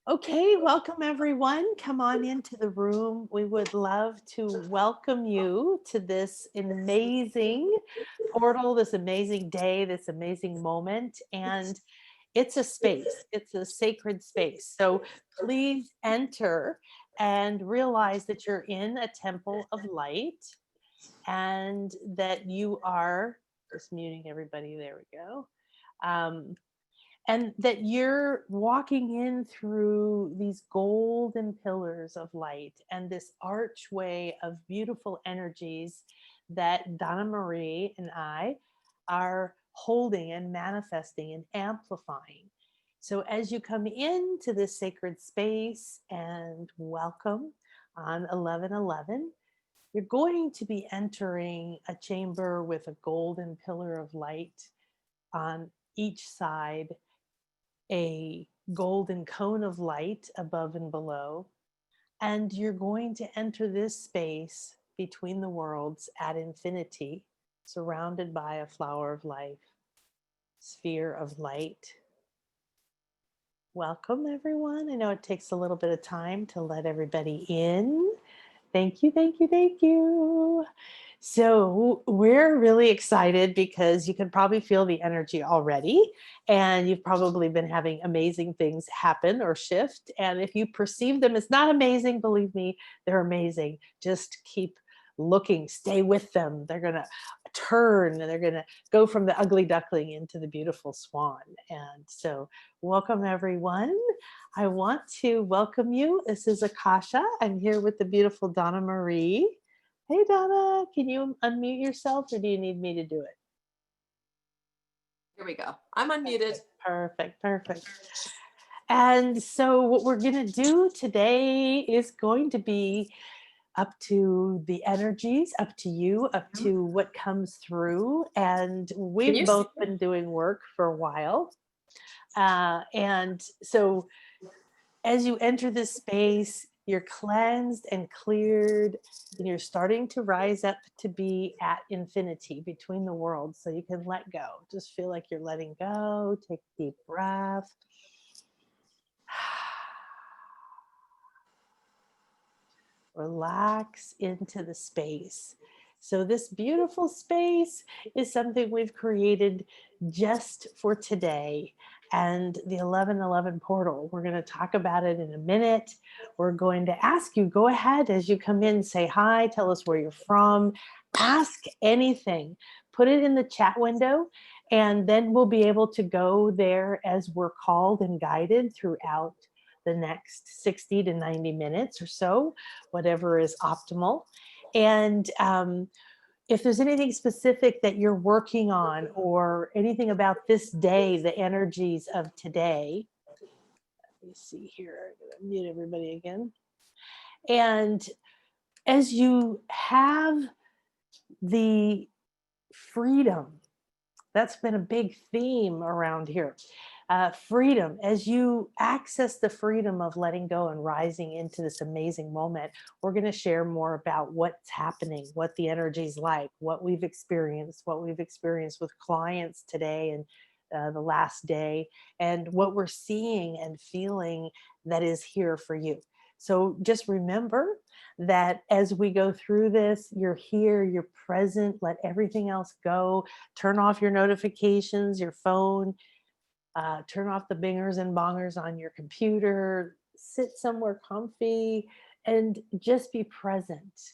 Okay, welcome everyone. Come on into the room. We would love to welcome you to this amazing portal, this amazing day, this amazing moment. And it's a space, it's a sacred space. So please enter and realize that you're in a temple of light and that you are just muting everybody. There we go. Um, and that you're walking in through these golden pillars of light and this archway of beautiful energies that Donna-Marie and I are holding and manifesting and amplifying. So, as you come into this sacred space and welcome on 1111, you're going to be entering a chamber with a golden pillar of light on each side, a golden cone of light above and below, and you're going to enter this space between the worlds at infinity, surrounded by a flower of life, sphere of light. Welcome, everyone. I know it takes a little bit of time to let everybody in. Thank you, thank you, thank you. So, we're really excited because you can probably feel the energy already, and you've probably been having amazing things happen or shift. And if you perceive them as not amazing, believe me, they're amazing. Just keep looking, stay with them. They're going to turn and they're going to go from the ugly duckling into the beautiful swan. And so, welcome, everyone. I want to welcome you. This is Akasha. I'm here with the beautiful Donna-Marie. Hey, Donna, can you unmute yourself or do you need me to do it? Here we go. I'm unmuted. Perfect, perfect. And so, what we're going to do today is going to be up to the energies, up to you, up to what comes through. And Can we've you see both me? been doing work for a while. And so, as you enter this space, you're cleansed and cleared, and you're starting to rise up to be at infinity between the worlds. So you can let go. Just feel like you're letting go. Take a deep breath. Relax into the space. So, this beautiful space is something we've created just for today. And the 1111 portal, we're going to talk about it in a minute. We're going to ask you, go ahead as you come in, say hi, tell us where you're from, ask anything, put it in the chat window, and then we'll be able to go there as we're called and guided throughout the next 60 to 90 minutes or so, whatever is optimal. And if there's anything specific that you're working on or anything about this day, the energies of today, let me see here. I'm going to mute everybody again. And as you have the freedom, that's been a big theme around here. Freedom, as you access the freedom of letting go and rising into this amazing moment, we're going to share more about what's happening, what the energy's like, what we've experienced with clients today and the last day, and what we're seeing and feeling that is here for you. So just remember that as we go through this, you're here, you're present, let everything else go. Turn off your notifications, your phone, turn off the bingers and bongers on your computer, sit somewhere comfy, and just be present.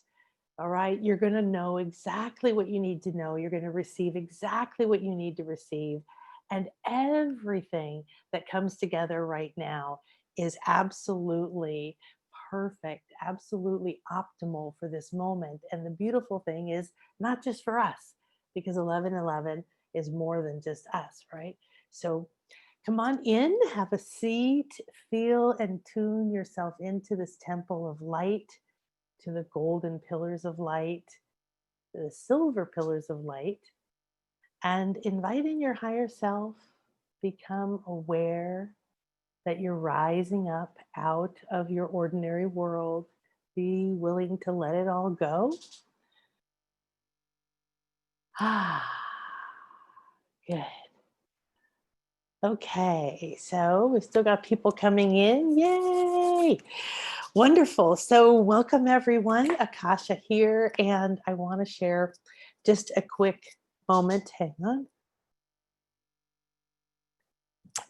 All right. You're going to know exactly what you need to know. You're going to receive exactly what you need to receive. And everything that comes together right now is absolutely perfect, absolutely optimal for this moment. And the beautiful thing is not just for us, because 1111 is more than just us, right? So come on in, have a seat, feel and tune yourself into this temple of light, to the golden pillars of light, the silver pillars of light, and invite in your higher self. Become aware that you're rising up out of your ordinary world. Be willing to let it all go. Ah, good. Okay, so we've still got people coming in. Yay! Wonderful. So, welcome everyone. Akasha here, and I want to share just a quick moment. Hang on.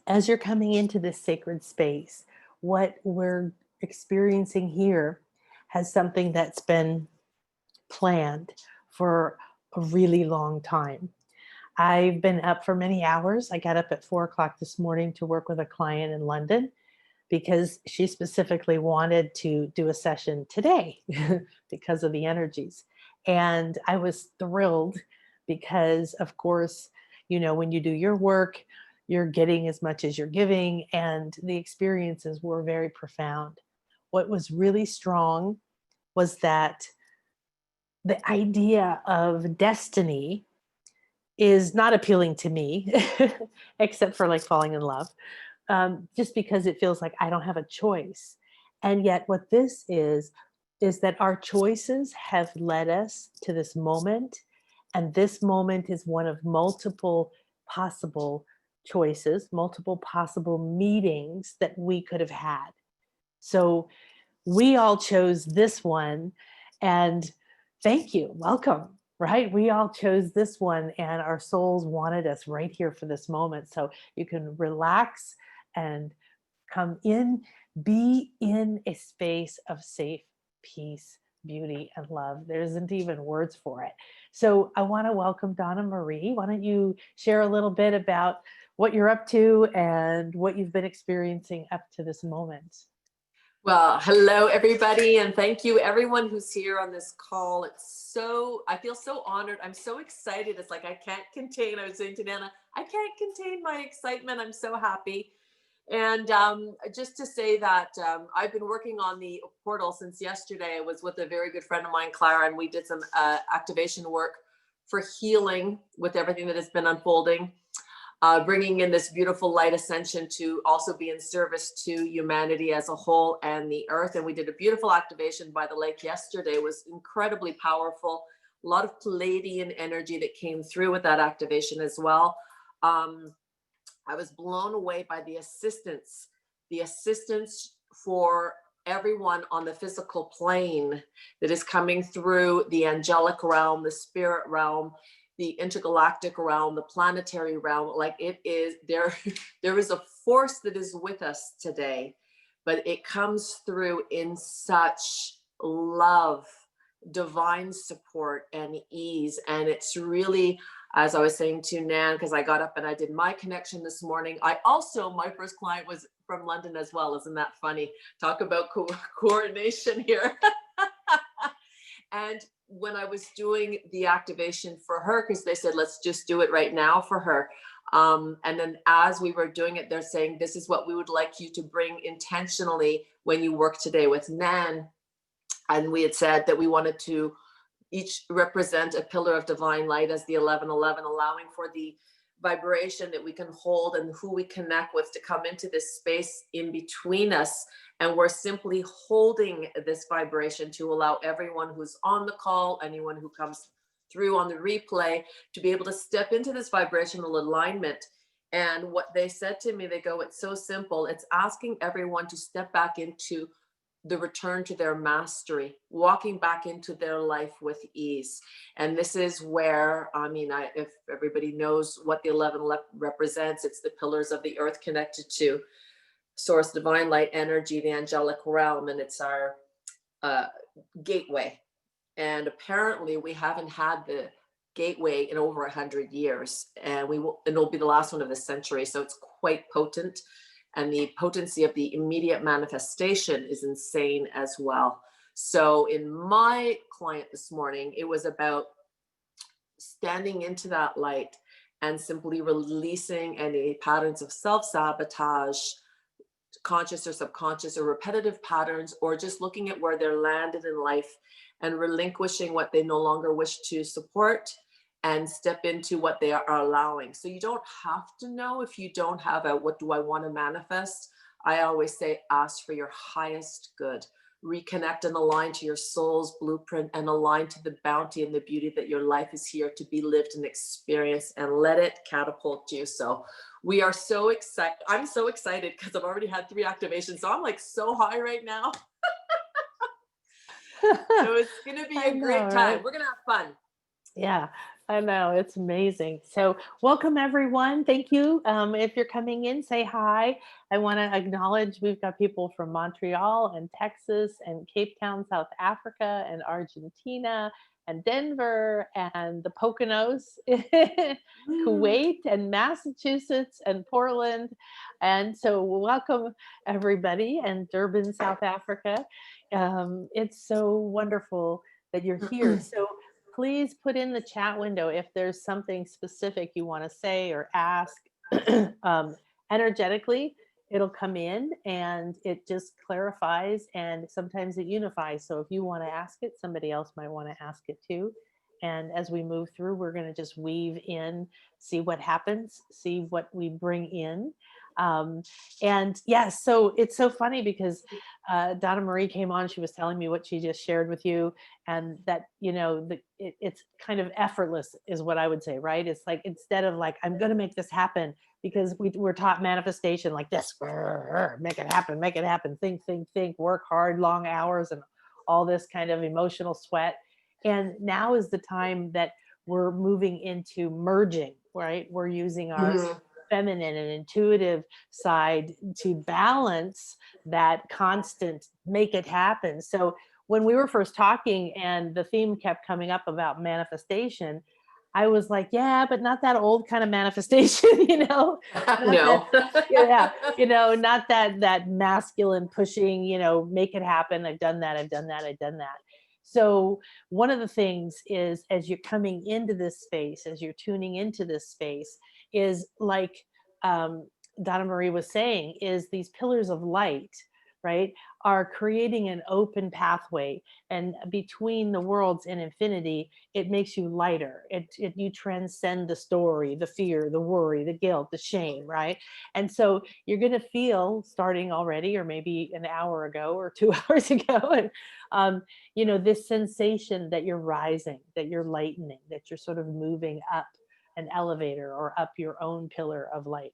As you're coming into this sacred space, what we're experiencing here has something that's been planned for a really long time. I've been up for many hours. I got up at 4 o'clock this morning to work with a client in London because she specifically wanted to do a session today because of the energies. And I was thrilled because, of course, when you do your work, you're getting as much as you're giving, and the experiences were very profound. What was really strong was that the idea of destiny is not appealing to me, except for like falling in love, just because it feels like I don't have a choice. And yet, what this is that our choices have led us to this moment. And this moment is one of multiple possible choices, multiple possible meetings that we could have had. So we all chose this one, and thank you, welcome, right? We all chose this one, and our souls wanted us right here for this moment. So you can relax and come in, be in a space of safe peace, beauty, and love. There isn't even words for it. So I want to welcome Donna-Marie. Why don't you share a little bit about what you're up to and what you've been experiencing up to this moment? Well, hello everybody, and thank you everyone who's here on this call. I feel so honored. I'm so excited. It's like I can't contain. I was saying to Nana, I can't contain my excitement. I'm so happy. And just to say that I've been working on the portal since yesterday. I was with a very good friend of mine, Clara, and we did some activation work for healing with everything that has been unfolding, bringing in this beautiful light ascension to also be in service to humanity as a whole and the earth. And we did a beautiful activation by the lake yesterday. It was incredibly powerful. A lot of Palladian energy that came through with that activation as well. I was blown away by the assistance for everyone on the physical plane that is coming through the angelic realm, the spirit realm, the intergalactic realm, the planetary realm. Like it is there, there is a force that is with us today, but it comes through in such love, divine support, and ease. And it's really, as I was saying to Nan, because I got up and I did my connection this morning. My first client was from London as well. Isn't that funny? Talk about coordination here. And when I was doing the activation for her, because they said, let's just do it right now for her. And then as we were doing it, they're saying, this is what we would like you to bring intentionally when you work today with Nan. And we had said that we wanted to each represent a pillar of divine light as the 1111, allowing for the vibration that we can hold and who we connect with to come into this space in between us. And we're simply holding this vibration to allow everyone who's on the call, anyone who comes through on the replay, to be able to step into this vibrational alignment. And what they said to me, they go, it's so simple. It's asking everyone to step back into the return to their mastery, walking back into their life with ease. And this is where, if everybody knows what the 11 represents, it's the pillars of the earth connected to source, divine light energy, the angelic realm, and it's our gateway. And apparently we haven't had the gateway in over 100 years, and it'll be the last one of this century. So it's quite potent. And the potency of the immediate manifestation is insane as well. So in my client this morning, it was about standing into that light and simply releasing any patterns of self-sabotage, conscious or subconscious, or repetitive patterns, or just looking at where they're landed in life and relinquishing what they no longer wish to support and step into what they are allowing. So you don't have to know if you don't have what do I want to manifest? I always say, ask for your highest good. reconnect and align to your soul's blueprint and align to the bounty and the beauty that your life is here to be lived and experienced, and let it catapult you. So we are so excited. I'm so excited because I've already had 3 activations. So I'm like so high right now. So it's going to be I a know, great time. right? We're going to have fun. Yeah, I know. It's amazing. So, welcome everyone. Thank you. If you're coming in, say hi. I want to acknowledge we've got people from Montreal and Texas and Cape Town, South Africa, and Argentina and Denver and the Poconos, Kuwait and Massachusetts and Portland. And so, welcome everybody, and Durban, South Africa. It's so wonderful that you're here. So, please put in the chat window if there's something specific you want to say or ask. um, Energetically, it'll come in and it just clarifies, and sometimes it unifies. So if you want to ask it, somebody else might want to ask it too. And as we move through, we're going to just weave in, see what happens, see what we bring in. Um, and yeah, so it's so funny because Donna-Marie came on, she was telling me what she just shared with you, and that, it's kind of effortless is what I would say, right? It's like, instead of like, I'm going to make this happen, because we're taught manifestation like this, make it happen, think, work hard, long hours, and all this kind of emotional sweat. And now is the time that we're moving into merging, right? We're using our Mhm. feminine and intuitive side to balance that constant make it happen. So when we were first talking and the theme kept coming up about manifestation, I was like, yeah, but not that old kind of manifestation, not that, No. yeah, not that masculine pushing, make it happen. I've done that. I've done that. So one of the things is, as you're coming into this space, as you're tuning into this space, is like, um, Donna-Marie was saying, is these pillars of light, right, are creating an open pathway, and between the worlds and infinity, it makes you lighter. You transcend the story, the fear, the worry, the guilt, the shame, right? And so you're going to feel, starting already, or maybe an hour ago or 2 hours ago, and this sensation that you're rising, that you're lightening, that you're sort of moving up an elevator or up your own pillar of light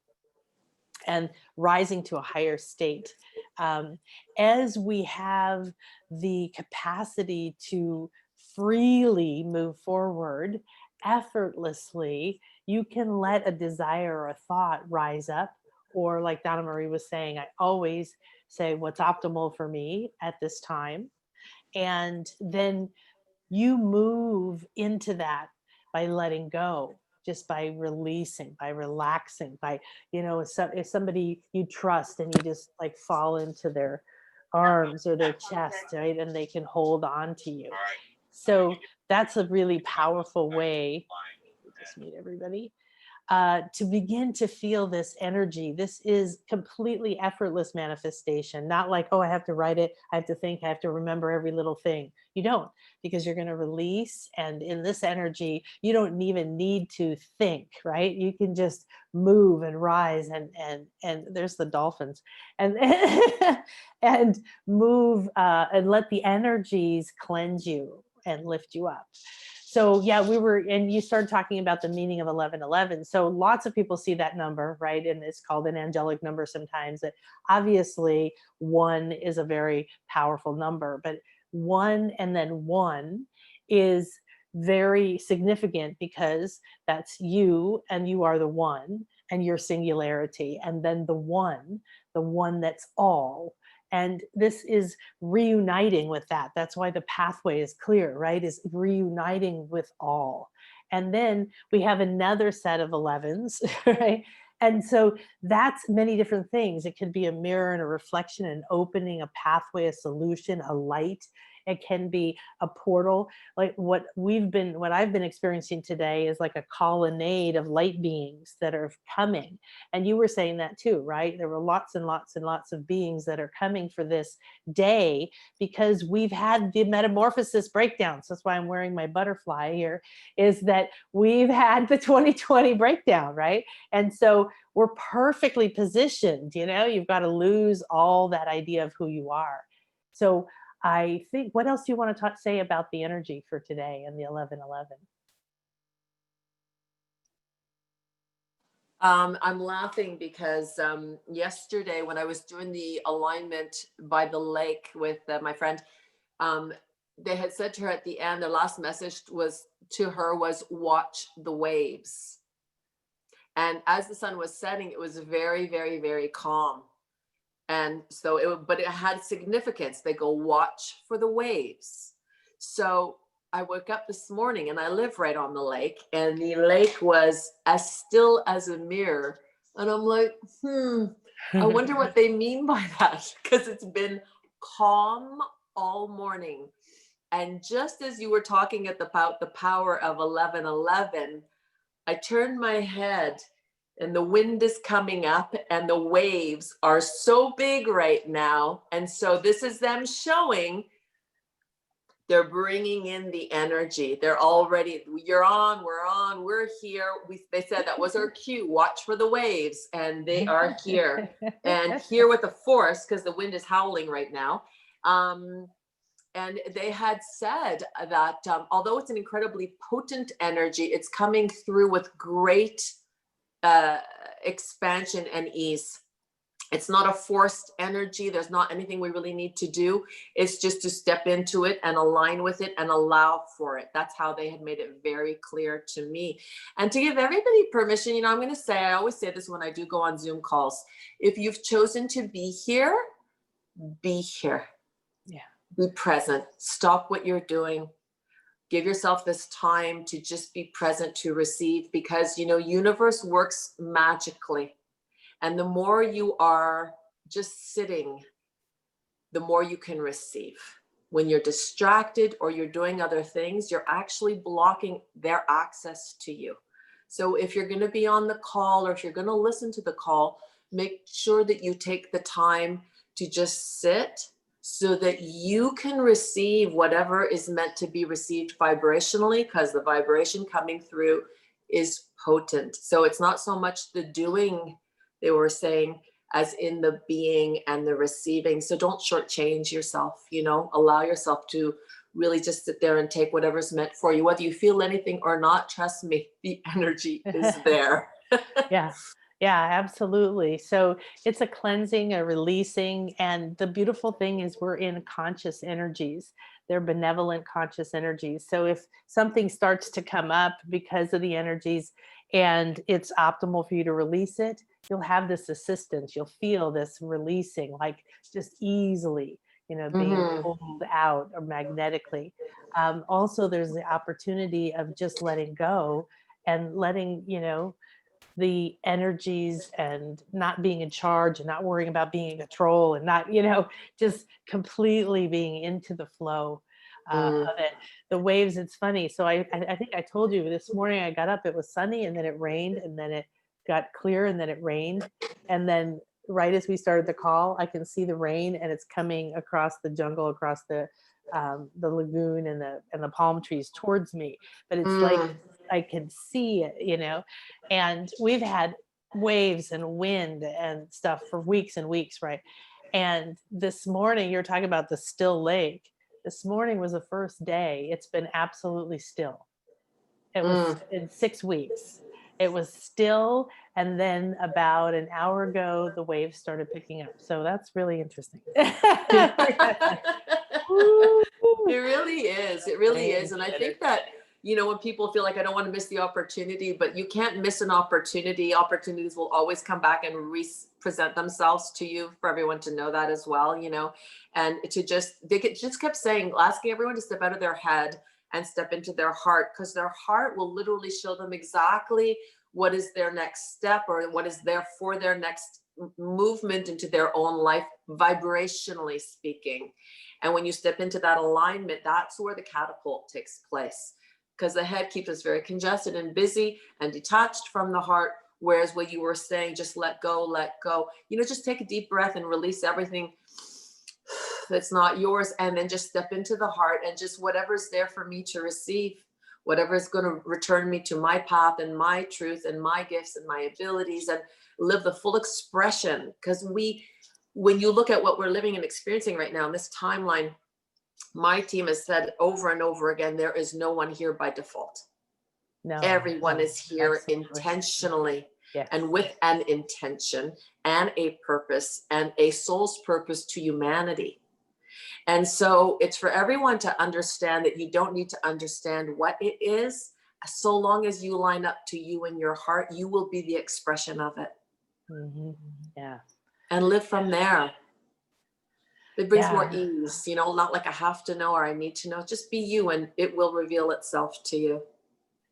and rising to a higher state. Um, as we have the capacity to freely move forward effortlessly, you can let a desire or a thought rise up. Or, like Donna-Marie was saying, I always say, what's optimal for me at this time? And then you move into that by letting go, just by releasing, by relaxing, by, if somebody you trust and you just like fall into their arms or their chest, right? And they can hold on to you. So that's a really powerful way. Just meet everybody. To begin to feel this energy. This is completely effortless manifestation, not like, oh, I have to write it, I have to think, I have to remember every little thing. You don't, because you're going to release. And in this energy, you don't even need to think, right? You can just move and rise, and there's the dolphins, and and move, and let the energies cleanse you and lift you up. So yeah, and you started talking about the meaning of 1111. So lots of people see that number, right? And it's called an angelic number sometimes. That obviously one is a very powerful number, but one and then one is very significant, because that's you, and you are the one, and your singularity, and then the one that's all. And this is reuniting with that. That's why the pathway is clear, right? Is reuniting with all. And then we have another set of 11s, right? And so that's many different things. It could be a mirror and a reflection, an opening, a pathway, a solution, a light. It can be a portal. Like what I've been experiencing today is like a colonnade of light beings that are coming. And you were saying that too, right? There were lots and lots and lots of beings that are coming for this day, because we've had the metamorphosis breakdowns. That's why I'm wearing my butterfly here, is that we've had the 2020 breakdown, right? And so we're perfectly positioned. You've got to lose all that idea of who you are. So I think, what else do you want to say about the energy for today and the 11:11? I'm laughing because yesterday when I was doing the alignment by the lake with my friend, um, they had said to her at the end, their last message was to her was watch the waves. And as the sun was setting, it was very, very, very calm. And so but it had significance. They go watch for the waves. So I woke up this morning and I live right on the lake, and the lake was as still as a mirror. And I'm like, I wonder what they mean by that, because it's been calm all morning. And just as you were talking about the power of 11:11, I turned my head and the wind is coming up and the waves are so big right now. And so this is them showing they're bringing in the energy. They're already, you're on, we're here. They said that was our cue, watch for the waves, and they are here. And here with the force, because the wind is howling right now. And they had said that although it's an incredibly potent energy, it's coming through with great expansion and ease. It's not a forced energy. There's not anything we really need to do. It's just to step into it and align with it and allow for it. That's how they had made it very clear to me. And to give everybody permission, I'm going to say, I always say this when I do go on Zoom calls. If you've chosen to be here, be here. Yeah. Be present. Stop what you're doing. Give yourself this time to just be present, to receive, because, universe works magically. And the more you are just sitting, the more you can receive. When you're distracted or you're doing other things, you're actually blocking their access to you. So if you're going to be on the call, or if you're going to listen to the call, make sure that you take the time to just sit so that you can receive whatever is meant to be received vibrationally, because the vibration coming through is potent. So it's not so much the doing, they were saying, as in the being and the receiving. So don't shortchange yourself, allow yourself to really just sit there and take whatever's meant for you. Whether you feel anything or not, trust me, the energy is there. Yeah. Yeah, absolutely. So it's a cleansing, a releasing. And the beautiful thing is we're in conscious energies. They're benevolent conscious energies. So if something starts to come up because of the energies and it's optimal for you to release it, you'll have this assistance. You'll feel this releasing, like just easily, being Mm-hmm. pulled out or magnetically. Also, there's the opportunity of just letting go and letting, the energies and not being in charge and not worrying about being in control and not, just completely being into the flow Mm. of it. The waves, it's funny. So I think I told you this morning I got up, it was sunny and then it rained and then it got clear and then it rained. And then right as we started the call, I can see the rain and it's coming across the jungle, across the lagoon and the palm trees towards me. But it's like Mm. I can see it, and we've had waves and wind and stuff for weeks and weeks, right? And this morning, you're talking about the still lake. This morning was the first day it's been absolutely still. It was Mm. in 6 weeks. It was still, and then about an hour ago, the waves started picking up. So that's really interesting. Woo, It really is. It really is. crazy And I think energy. that, when people feel like I don't want to miss the opportunity, but you can't miss an opportunity. Opportunities will always come back and present themselves to you, for everyone to know that as well, and to just kept saying, asking everyone to step out of their head and step into their heart, because their heart will literally show them exactly what is their next step, or what is there for their next movement into their own life, vibrationally speaking. And when you step into that alignment, that's where the catapult takes place, because the head keeps us very congested and busy and detached from the heart. Whereas what you were saying, just let go, just take a deep breath and release everything that's not yours. And then just step into the heart and just whatever's there for me to receive, whatever is going to return me to my path and my truth and my gifts and my abilities, and live the full expression. Because when you look at what we're living and experiencing right now in this timeline, My team has said over and over again, there is no one here by default. No, Everyone no, is here absolutely. intentionally and Yes. with an intention and a purpose and a soul's purpose to humanity. And so it's for everyone to understand that you don't need to understand what it is. So long as you line up to you and your heart, you will be the expression of it, Hmm. Yeah. and live from there. It brings more Yeah. ease, not like I have to know or I need to know. Just be you and it will reveal itself to you.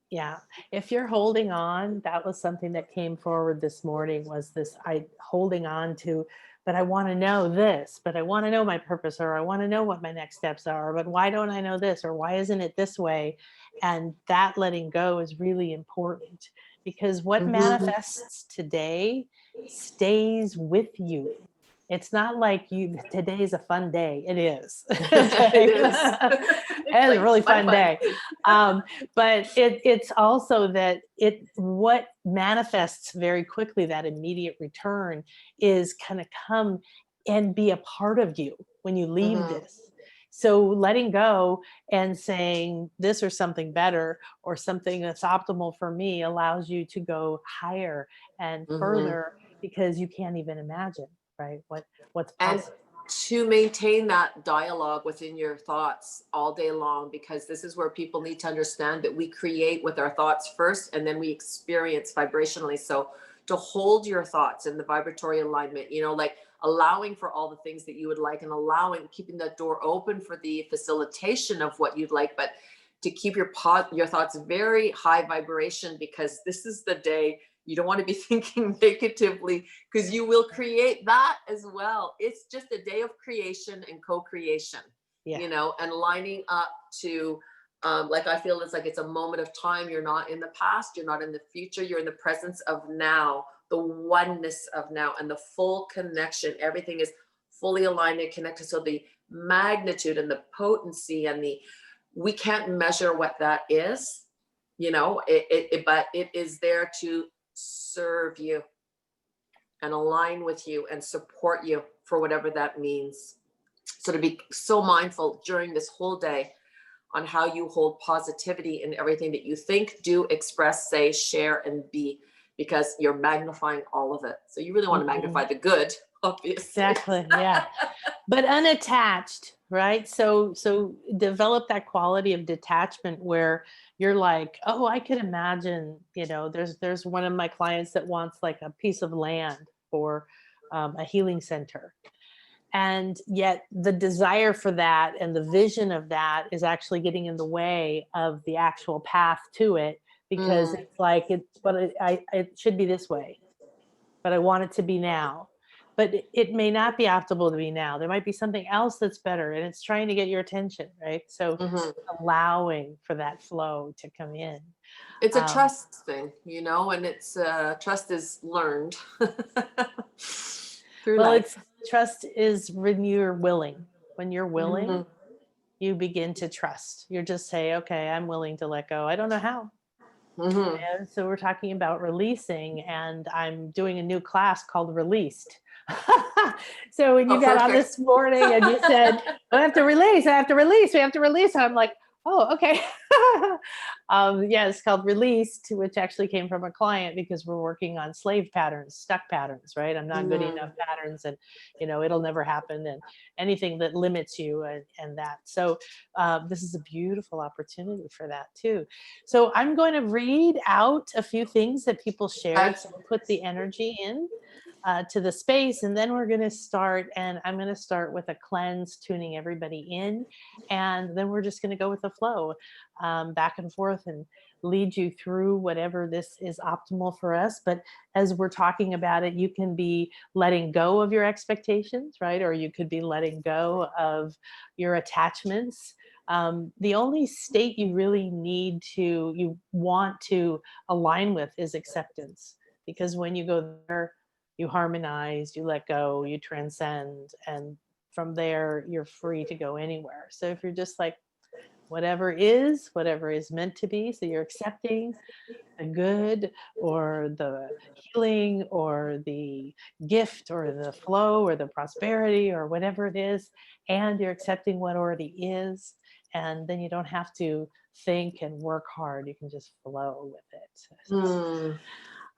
Yeah. If you're holding on, that was something that came forward this morning was this I holding on to, but I want to know this, but I want to know my purpose, or I want to know what my next steps are, but why don't I know this, or why isn't it this way? And that letting go is really important because what Mhm. manifests today stays with you. It's not like you today's a fun day. It is. It Okay. is. It's It's a like really fun, fun fun. day. But it's also that what manifests very quickly, that immediate return, is kind of come and be a part of you when you leave Mhm. this. So letting go and saying this or something better or something that's optimal for me allows you to go higher and Mhm. further because you can't even imagine, right? What's And possible. to maintain that dialogue within your thoughts all day long, because this is where people need to understand that we create with our thoughts first and then we experience vibrationally. So to hold your thoughts in the vibratory alignment, like allowing for all the things that you would like and allowing, keeping that door open for the facilitation of what you'd like, but to keep your thoughts very high vibration, because this is the day you don't want to be thinking negatively, because you will create that as well. It's just a day of creation and co-creation, Yeah. and lining up to, like, I feel it's like it's a moment of time. You're not in the past, you're not in the future, you're in the presence of now, the oneness of now, and the full connection. Everything is fully aligned and connected. So the magnitude and the potency and we can't measure what that is, but it is there to serve you and align with you and support you for whatever that means. So to be so mindful during this whole day on how you hold positivity in everything that you think, do, express, say, share, and be, because you're magnifying all of it. So you really want to Mhm. magnify the good, obviously. Exactly. Yeah. But unattached, right? So develop that quality of detachment where you're like, oh, I could imagine, there's one of my clients that wants like a piece of land for a healing center. And yet the desire for that and the vision of that is actually getting in the way of the actual path to it, because Mm, it's like it should be this way, but I want it to be now. But it may not be optimal to be now. There might be something else that's better, and it's trying to get your attention, right? So mhm. allowing for that flow to come in. It's a Um, trust thing, and it's trust is learned through well, life. it's trust is when you're willing. When you're willing, Mhm. you begin to trust. You're just say, okay, I'm willing to let go. I don't know how. Mhm. And so we're talking about releasing, and I'm doing a new class called Released. So when Oh, you got on perfect. this morning and you said, I have to release, I have to release, we have to release, I'm like, oh, okay. Yeah, it's called Released, which actually came from a client because we're working on slave patterns, stuck patterns, right? I'm not good enough Mm. patterns, and it'll never happen, and anything that limits you, and that. So this is a beautiful opportunity for that too. So I'm going to read out a few things that people shared Okay. to put the energy in to the space. And then we're going to start, and I'm going to start with a cleanse, tuning everybody in. And then we're just going to go with the flow, back and forth, and lead you through whatever this is optimal for us. But as we're talking about it, you can be letting go of your expectations, right? Or you could be letting go of your attachments. The only state you really you want to align with is acceptance, because when you go there, you harmonize, you let go, you transcend, and from there you're free to go anywhere. So if you're just like, whatever is meant to be. So you're accepting the good or the healing or the gift or the flow or the prosperity or whatever it is. And you're accepting what already is. And then you don't have to think and work hard. You can just flow with it. Mm.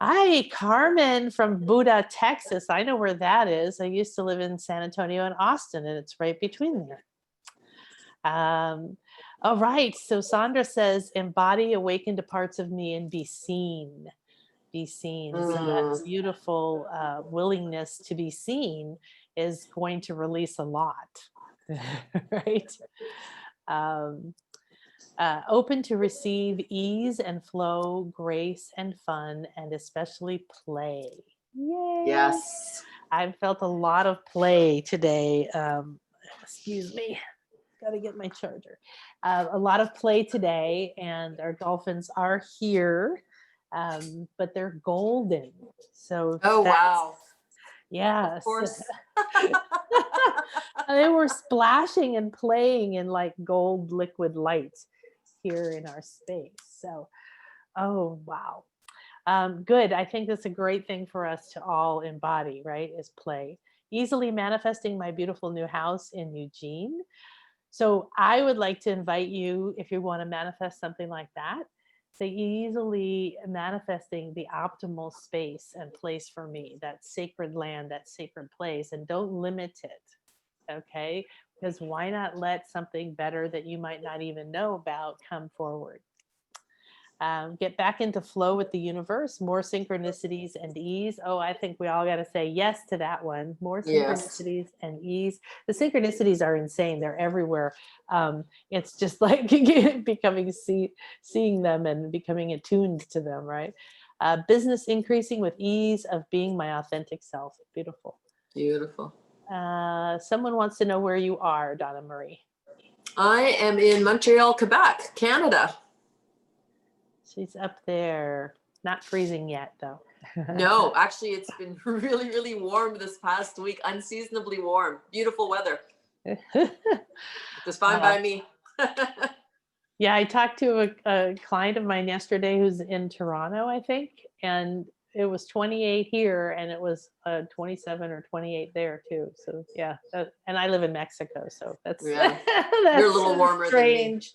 Hi, Carmen from Buda, Texas. I know where that is. I used to live in San Antonio and Austin, and it's right between there. Um, all right. So Sandra says, embody awakened to parts of me and be seen. Be seen. So that Mm. beautiful willingness to be seen is going to release a lot. Right. Um, open to receive ease and flow, grace and fun, and especially play. Yay! Yes. I've felt a lot of play today. Excuse me, got to get my charger. A lot of play today, and our dolphins are here, but they're golden. So Oh, that's, wow. Of yes. course. They were splashing and playing in like gold liquid light here in our space. So, oh, wow. Good. I think that's a great thing for us to all embody, right? Is play. Easily manifesting my beautiful new house in Eugene. So I would like to invite you, if you want to manifest something like that, say easily manifesting the optimal space and place for me, that sacred land, that sacred place, and don't limit it. Okay. Because why not let something better that you might not even know about come forward? Get back into flow with the universe, more synchronicities and ease. Oh, I think we all got to say yes to that one. More Yes. synchronicities and ease. The synchronicities are insane. They're everywhere. It's just like becoming seeing them and becoming attuned to them, right? Business increasing with ease of being my authentic self. Beautiful. Beautiful. Someone wants to know where you are, Donna-Marie. I am in Montreal, Quebec, Canada. She's up there. Not freezing yet, though. No, actually, it's been really, really warm this past week, unseasonably warm. Beautiful weather. Just fine Uh, by me. yeah, I talked to a client of mine yesterday who's in Toronto, I think, and it was 28 here, and it was 27 or 28 there too. So yeah, and I live in Mexico, so that's Yeah, you're a that's little warmer than me. strange.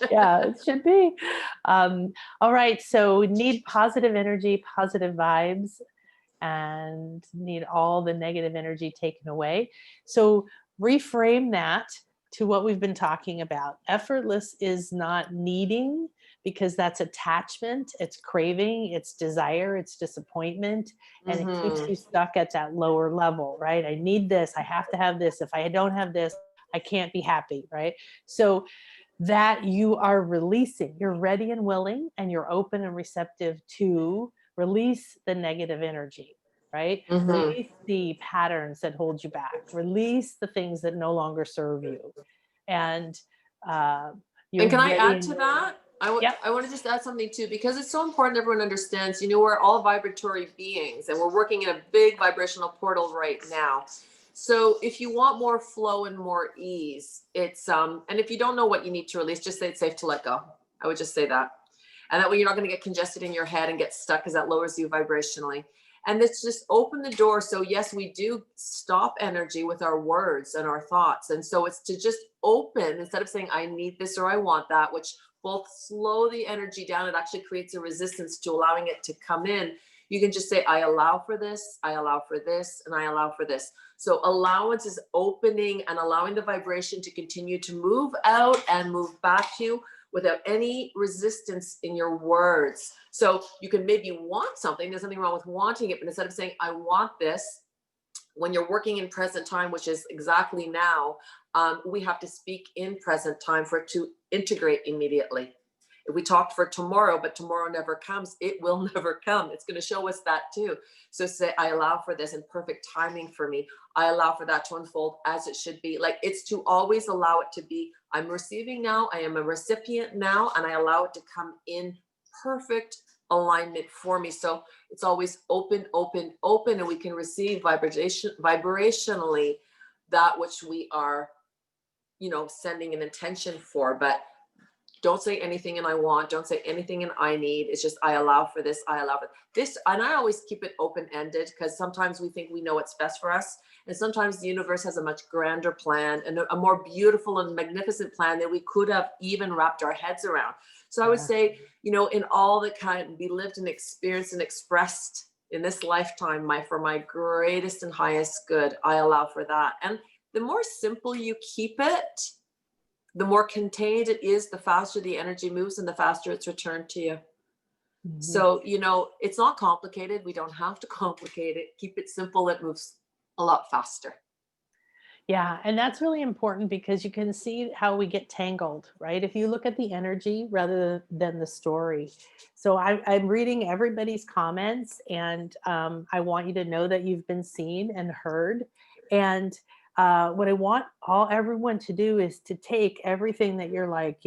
Yeah, it should be. All right, so need positive energy, positive vibes, and need all the negative energy taken away. So reframe that to what we've been talking about. Effortless is not needing, because that's attachment, it's craving, it's desire, it's disappointment, and it keeps Mm-hmm. you stuck at that lower level, right? I need this, I have to have this. If I don't have this, I can't be happy, right? So that you are releasing, you're ready and willing, and you're open and receptive to release the negative energy, right? Mm-hmm. Release the patterns that hold you back, release the things that no longer serve you. And uh, you're And can I ready add and to willing. that? Yep. I want to just add something too, because it's so important everyone understands, we're all vibratory beings and we're working in a big vibrational portal right now. So if you want more flow and more ease, it's and if you don't know what you need to release, just say it's safe to let go. I would just say that. And that way you're not going to get congested in your head and get stuck, because that lowers you vibrationally. And let's just open the door. So yes, we do stop energy with our words and our thoughts. And so it's to just open, instead of saying, I need this or I want that, which both slow the energy down. It actually creates a resistance to allowing it to come in. You can just say, I allow for this, I allow for this, and I allow for this. So allowance is opening and allowing the vibration to continue to move out and move back to you without any resistance in your words. So you can maybe want something, there's nothing wrong with wanting it, but instead of saying, I want this, when you're working in present time, which is exactly now, we have to speak in present time for it to integrate immediately. If we talked for tomorrow, but tomorrow never comes, it will never come. It's going to show us that too. So say, I allow for this in perfect timing for me. I allow for that to unfold as it should be. Like, it's to always allow it to be, I'm receiving now, I am a recipient now, and I allow it to come in perfect alignment for me. So it's always open, open, open, and we can receive vibrationally that which we are, sending an intention for. But Don't say anything and I want, don't say anything and I need. It's just, I allow for this, I allow for this. And I always keep it open-ended, because sometimes we think we know what's best for us. And sometimes the universe has a much grander plan and a more beautiful and magnificent plan that we could have even wrapped our heads around. So I would Yeah. say, in all that can be lived and experienced and expressed in this lifetime, for my greatest and highest good, I allow for that. And the more simple you keep it, the more contained it is, the faster the energy moves and the faster it's returned to you. Mhm. So, it's not complicated. We don't have to complicate it. Keep it simple. It moves a lot faster. Yeah, and that's really important because you can see how we get tangled, right? If you look at the energy rather than the story. So I'm reading everybody's comments, and I want you to know that you've been seen and heard. And what I want everyone to do is to take everything that you're like,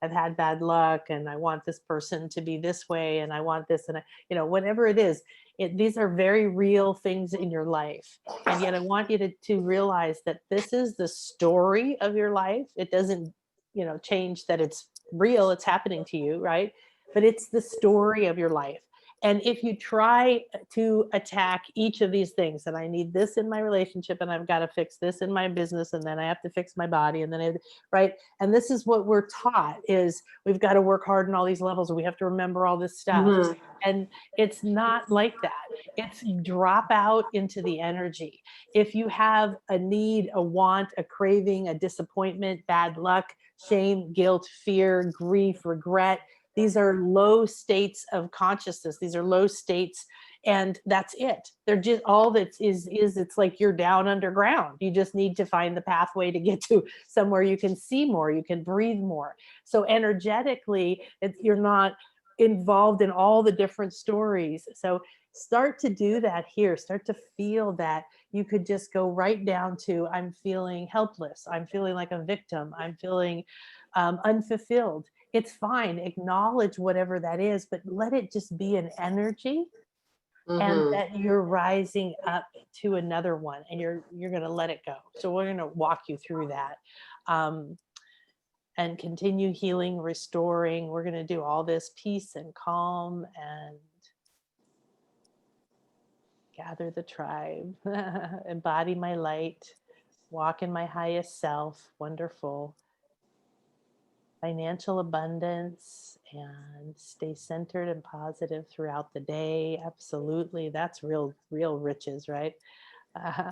I've had bad luck, and I want this person to be this way, and I want this, and whatever it is. These are very real things in your life, and yet I want you to realize that this is the story of your life. It doesn't, change that it's real, it's happening to you, right? But it's the story of your life. And if you try to attack each of these things, and I need this in my relationship, and I've got to fix this in my business, and then I have to fix my body, and then right? And this is what we're taught is we've got to work hard in all these levels, and we have to remember all this stuff. Mhm. And it's not like that. It's drop out into the energy. If you have a need, a want, a craving, a disappointment, bad luck, shame, guilt, fear, grief, regret, these are low states of consciousness. These are low states, and that's it. They're just all that is it's like you're down underground. You just need to find the pathway to get to somewhere you can see more, you can breathe more. So energetically, you're not involved in all the different stories. So start to do that here. Start to feel that you could just go right down to, I'm feeling helpless. I'm feeling like a victim. I'm feeling unfulfilled. It's fine. Acknowledge whatever that is, but let it just be an energy, and Mhm. that you're rising up to another one, and you're going to let it go. So we're going to walk you through that. Um, and continue healing, restoring. We're going to do all this peace and calm and gather the tribe, embody my light, walk in my highest self. Wonderful. Financial abundance, and stay centered and positive throughout the day. Absolutely. That's real, real riches, right? Uh,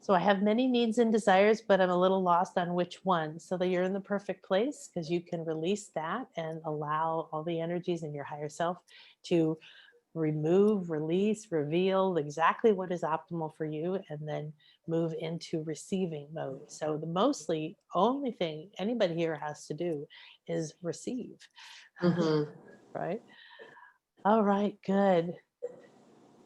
So I have many needs and desires, but I'm a little lost on which one. So that you're in the perfect place, because you can release that and allow all the energies in your higher self to remove, release, reveal exactly what is optimal for you, and then move into receiving mode. So the mostly only thing anybody here has to do is receive, Mhm. right? All right, good.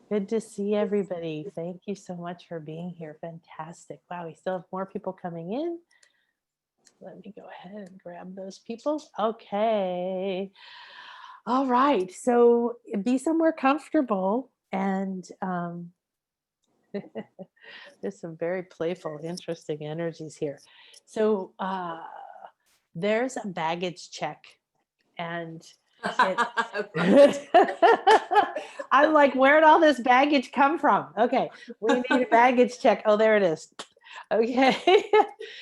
Good to see everybody. Thank you so much for being here. Fantastic. Wow, we still have more people coming in. Let me go ahead and grab those people. Okay. All right. So be somewhere comfortable, and there's some very playful, interesting energies here. So there's a baggage check, and it Right. I'm like, where'd all this baggage come from? Okay, we need a baggage check. Oh, there it is. Okay.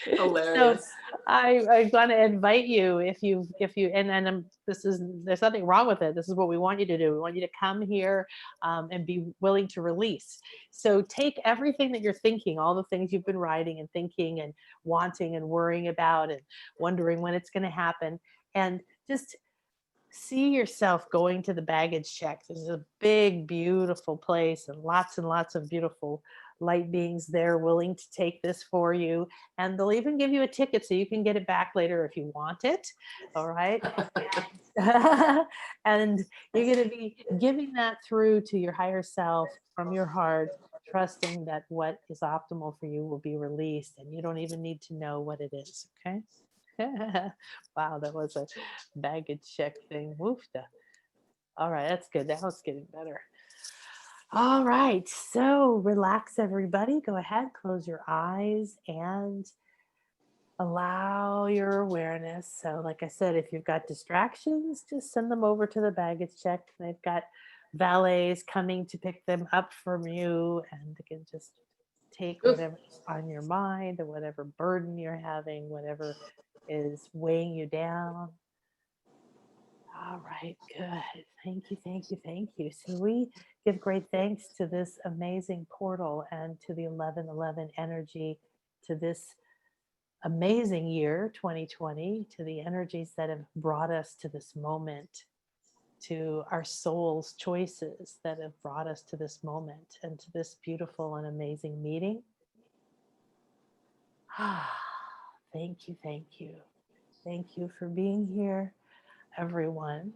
So Hilarious. I'm going to invite you, if you and there's nothing wrong with it. This is what we want you to do. We want you to come here, and be willing to release. So take everything that you're thinking, all the things you've been writing and thinking and wanting and worrying about and wondering when it's going to happen, and just see yourself going to the baggage check. This is a big, beautiful place, and lots of beautiful light beings there willing to take this for you. And they'll even give you a ticket so you can get it back later if you want it. All right. And you're going to be giving that through to your higher self from your heart, trusting that what is optimal for you will be released, and you don't even need to know what it is. Okay. Wow, that was a baggage check thing. Woofda. All right, that's good. That was getting better. All right, so relax, everybody. Go ahead, close your eyes, and Allow your awareness. So, like I said, if you've got distractions, just send them over to the baggage check. They've got valets coming to pick them up from you, and you can just take Oof. whatever's on your mind or whatever burden you're having, whatever is weighing you down. All right, good. Thank you, thank you, thank you. So we give great thanks to this amazing portal and to the 1111 energy, to this amazing year 2020, to the energies that have brought us to this moment, to our soul's choices that have brought us to this moment and to this beautiful and amazing meeting. Ah, thank you, thank you. Thank you for being here, everyone.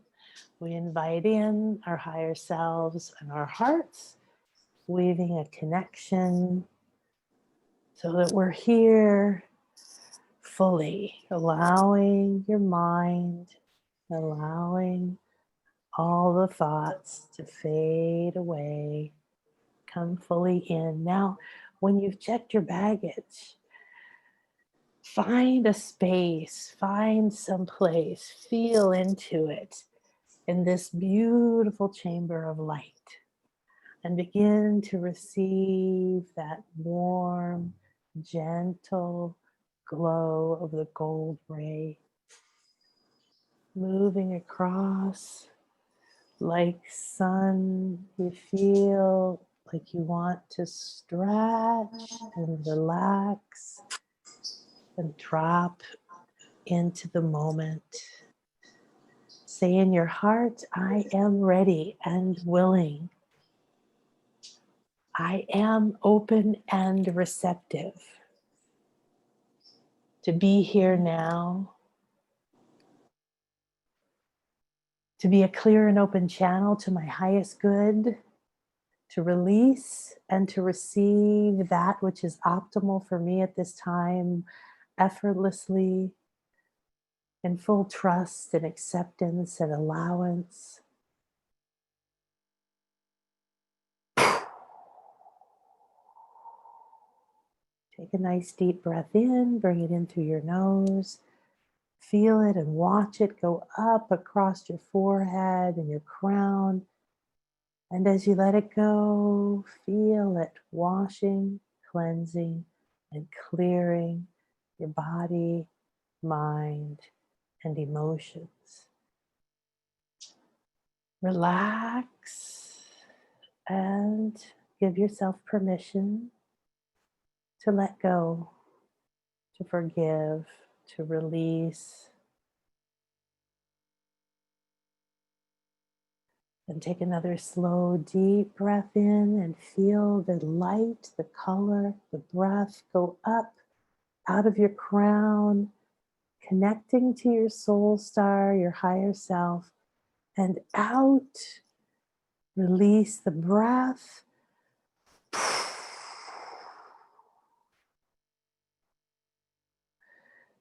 We invite in our higher selves and our hearts, weaving a connection so that we're here fully, allowing your mind, allowing all the thoughts to fade away, come fully in. Now, when you've checked your baggage, find a space, find some place, feel into it in this beautiful chamber of light and begin to receive that warm, gentle glow of the gold ray moving across like sun. You feel like you want to stretch and relax and drop into the moment. Say in your heart, I am ready and willing. I am open and receptive to be here now, to be a clear and open channel to my highest good, to release and to receive that which is optimal for me at this time, effortlessly, in full trust and acceptance and allowance. Take a nice deep breath in, bring it in through your nose. Feel it and watch it go up across your forehead and your crown. And as you let it go, feel it washing, cleansing, and clearing your body, mind, and emotions. Relax and give yourself permission to let go, to forgive, to release. And take another slow, deep breath in and feel the light, the color, the breath go up out of your crown, connecting to your soul star, your higher self, and out. Release the breath.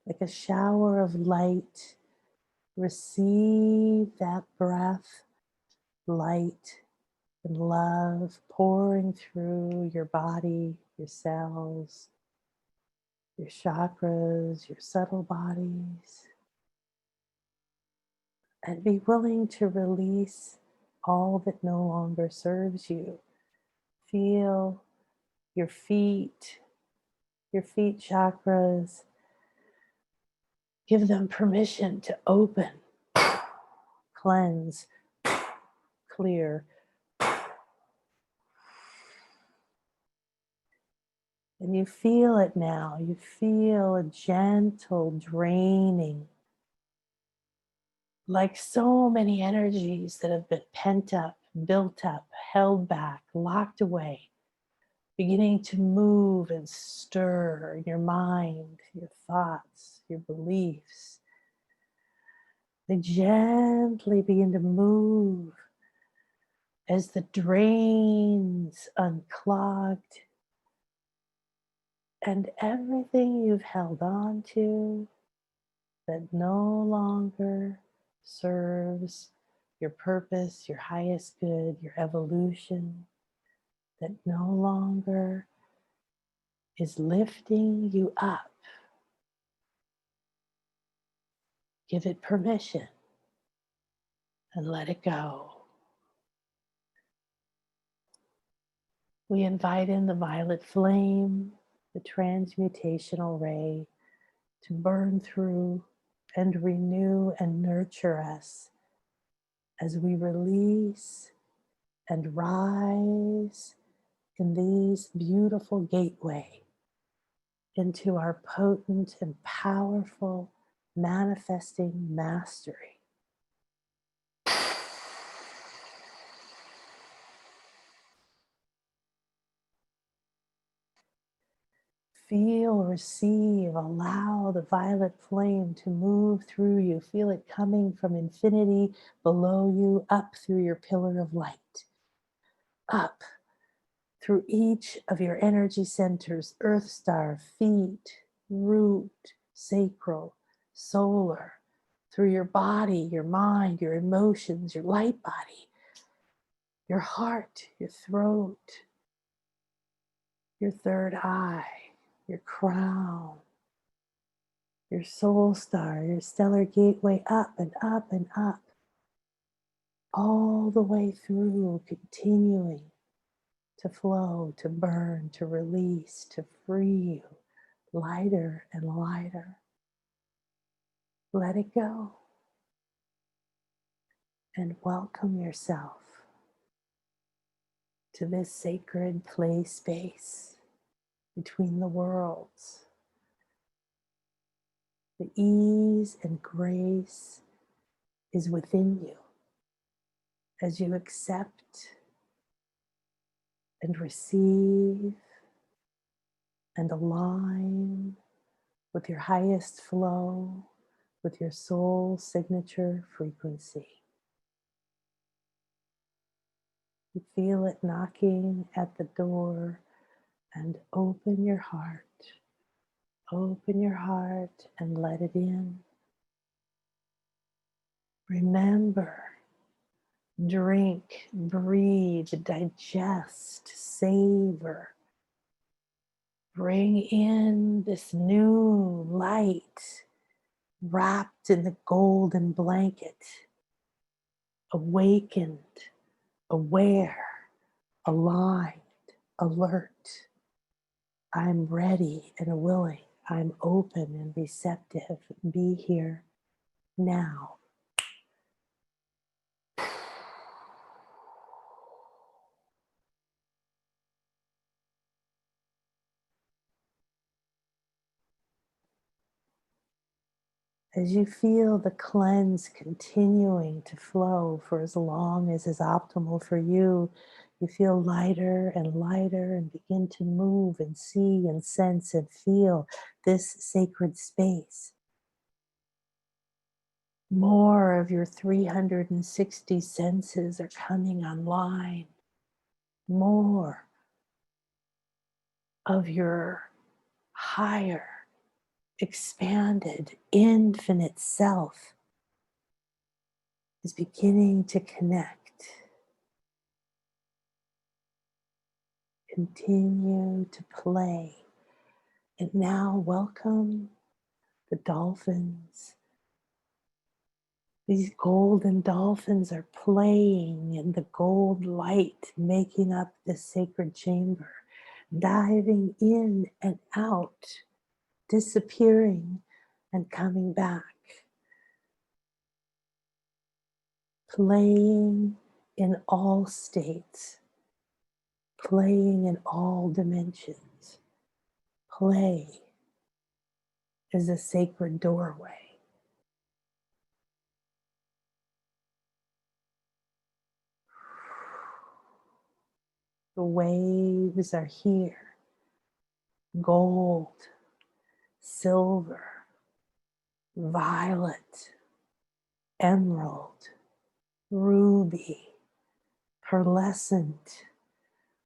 Like a shower of light. Receive that breath, light, and love pouring through your body, your cells, your chakras, your subtle bodies. And be willing to release all that no longer serves you. Feel your feet chakras. Give them permission to open, cleanse, clear. And you feel it now. You feel a gentle draining, like so many energies that have been pent up, built up, held back, locked away, beginning to move and stir your mind, your thoughts, your beliefs. They gently begin to move as the drains unclogged, and everything you've held on to that no longer serves your purpose, your highest good, your evolution, that no longer is lifting you up, Give it permission and let it go. We invite in the violet flame, the transmutational ray, to burn through and renew and nurture us as we release and rise in these beautiful gateway into our potent and powerful manifesting mastery. Feel, receive, allow the violet flame to move through you. Feel it coming from infinity below you, up through your pillar of light, up through each of your energy centers, earth star, feet, root, sacral, solar, through your body, your mind, your emotions, your light body, your heart, your throat, your third eye, your crown, your soul star, your stellar gateway, up and up and up, all the way through, continuing to flow, to burn, to release, to free you, lighter and lighter. Let it go and welcome yourself to this sacred play space between the worlds. The ease and grace is within you as you accept and receive and align with your highest flow, with your soul signature frequency. You feel it knocking at the door, and open your heart. Open your heart and let it in. Remember, drink, breathe, digest, savor. Bring in this new light wrapped in the golden blanket, awakened, aware, aligned, alert. I'm ready and willing. I'm open and receptive. Be here now. As you feel the cleanse continuing to flow for as long as is optimal for you, you feel lighter and lighter and begin to move and see and sense and feel this sacred space. More of your 360 senses are coming online. More of your higher, expanded, infinite self is beginning to connect. Continue to play. And now welcome the dolphins. These golden dolphins are playing in the gold light, making up this sacred chamber, diving in and out, disappearing and coming back, playing in all states, playing in all dimensions. Play is a sacred doorway. The waves are here. Gold, silver, violet, emerald, ruby, pearlescent,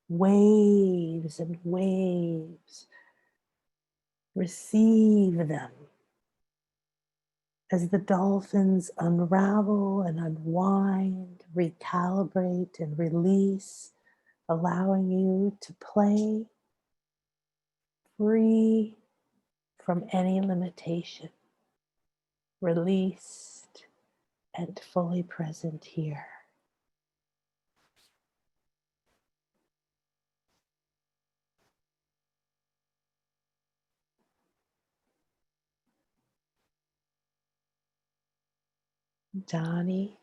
waves and waves. Receive them as the dolphins unravel and unwind, recalibrate and release, allowing you to play free from any limitation. released, and fully present here. Donnie,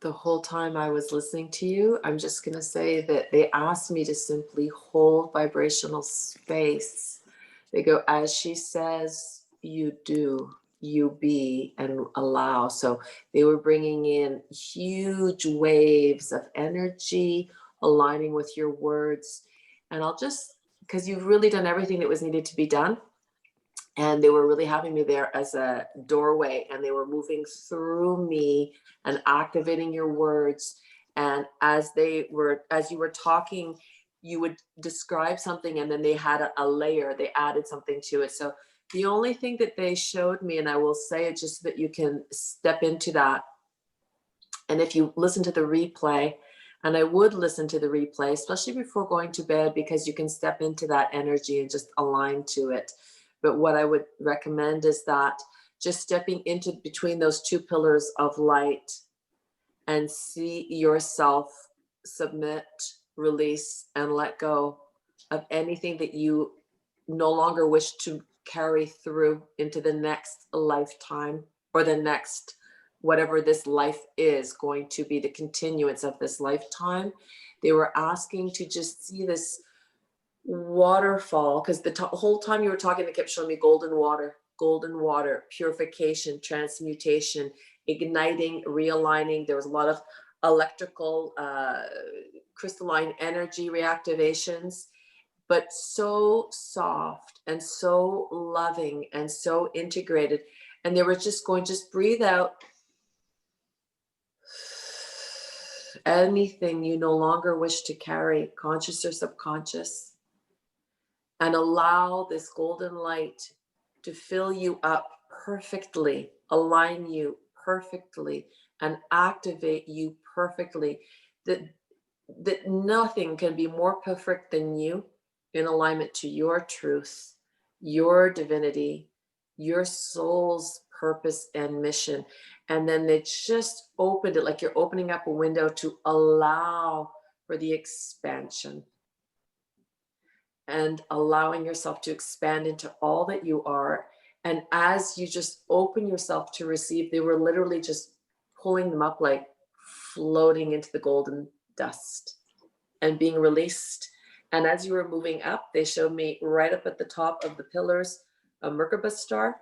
The whole time I was listening to you, I'm just going to say that they asked me to simply hold vibrational space. They go, as she says, you do, you be, and allow. So they were bringing in huge waves of energy, aligning with your words. And I'll just, because you've really done everything that was needed to be done. And they were really having me there as a doorway, and they were moving through me and activating your words. And as you were talking, you would describe something, and then they had a layer, they added something to it. So the only thing that they showed me, and I will say it just so that you can step into that, and if you listen to the replay, and I would listen to the replay, especially before going to bed, because you can step into that energy and just align to it. But what I would recommend is that just stepping into between those two pillars of light and see yourself submit, release, and let go of anything that you no longer wish to carry through into the next lifetime, or the next, whatever this life is going to be, the continuance of this lifetime. They were asking to just see this waterfall, because the whole time you were talking, they kept showing me golden water, purification, transmutation, igniting, realigning. There was a lot of electrical, crystalline energy reactivations, but so soft and so loving and so integrated. And they were just going, just breathe out anything you no longer wish to carry, conscious or subconscious, and allow this golden light to fill you up perfectly, align you perfectly, and activate you perfectly. That nothing can be more perfect than you, in alignment to your truth, your divinity, your soul's purpose and mission. And then they just opened it like you're opening up a window to allow for the expansion, and allowing yourself to expand into all that you are. And as you just open yourself to receive, they were literally just pulling them up, like floating into the golden dust and being released. And as you were moving up, they showed me right up at the top of the pillars a Merkaba star.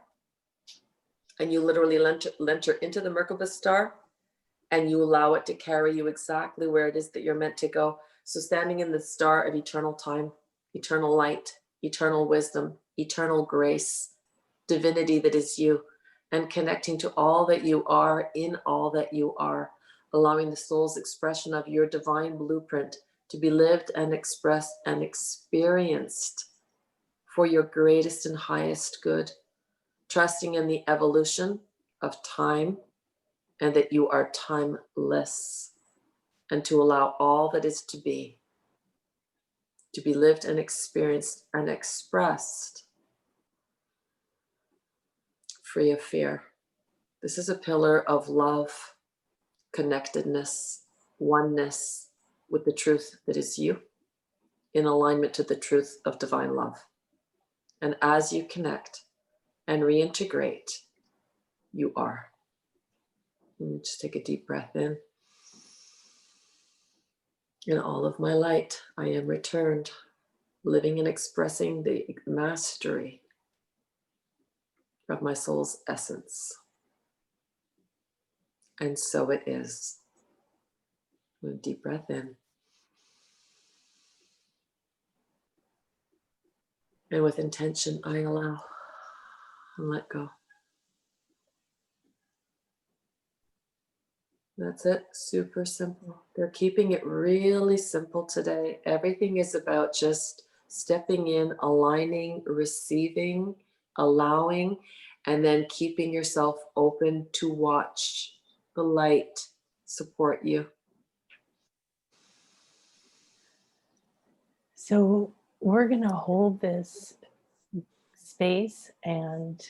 And you literally enter into the Merkaba star, and you allow it to carry you exactly where it is that you're meant to go. So standing in the star of eternal time, eternal light, eternal wisdom, eternal grace, divinity that is you, and connecting to all that you are in all that you are, allowing the soul's expression of your divine blueprint to be lived and expressed and experienced for your greatest and highest good, trusting in the evolution of time, and that you are timeless, and to allow all that is to be lived and experienced and expressed free of fear. This is a pillar of love, connectedness, oneness with the truth that is you, in alignment to the truth of divine love. And as you connect and reintegrate, you are. Just take a deep breath in. In all of my light, I am returned, living and expressing the mastery of my soul's essence. And so it is. A deep breath in. And with intention, I allow and let go. That's it. Super simple. They're keeping it really simple today. Everything is about just stepping in, aligning, receiving, allowing, and then keeping yourself open to watch the light support you. So we're going to hold this space and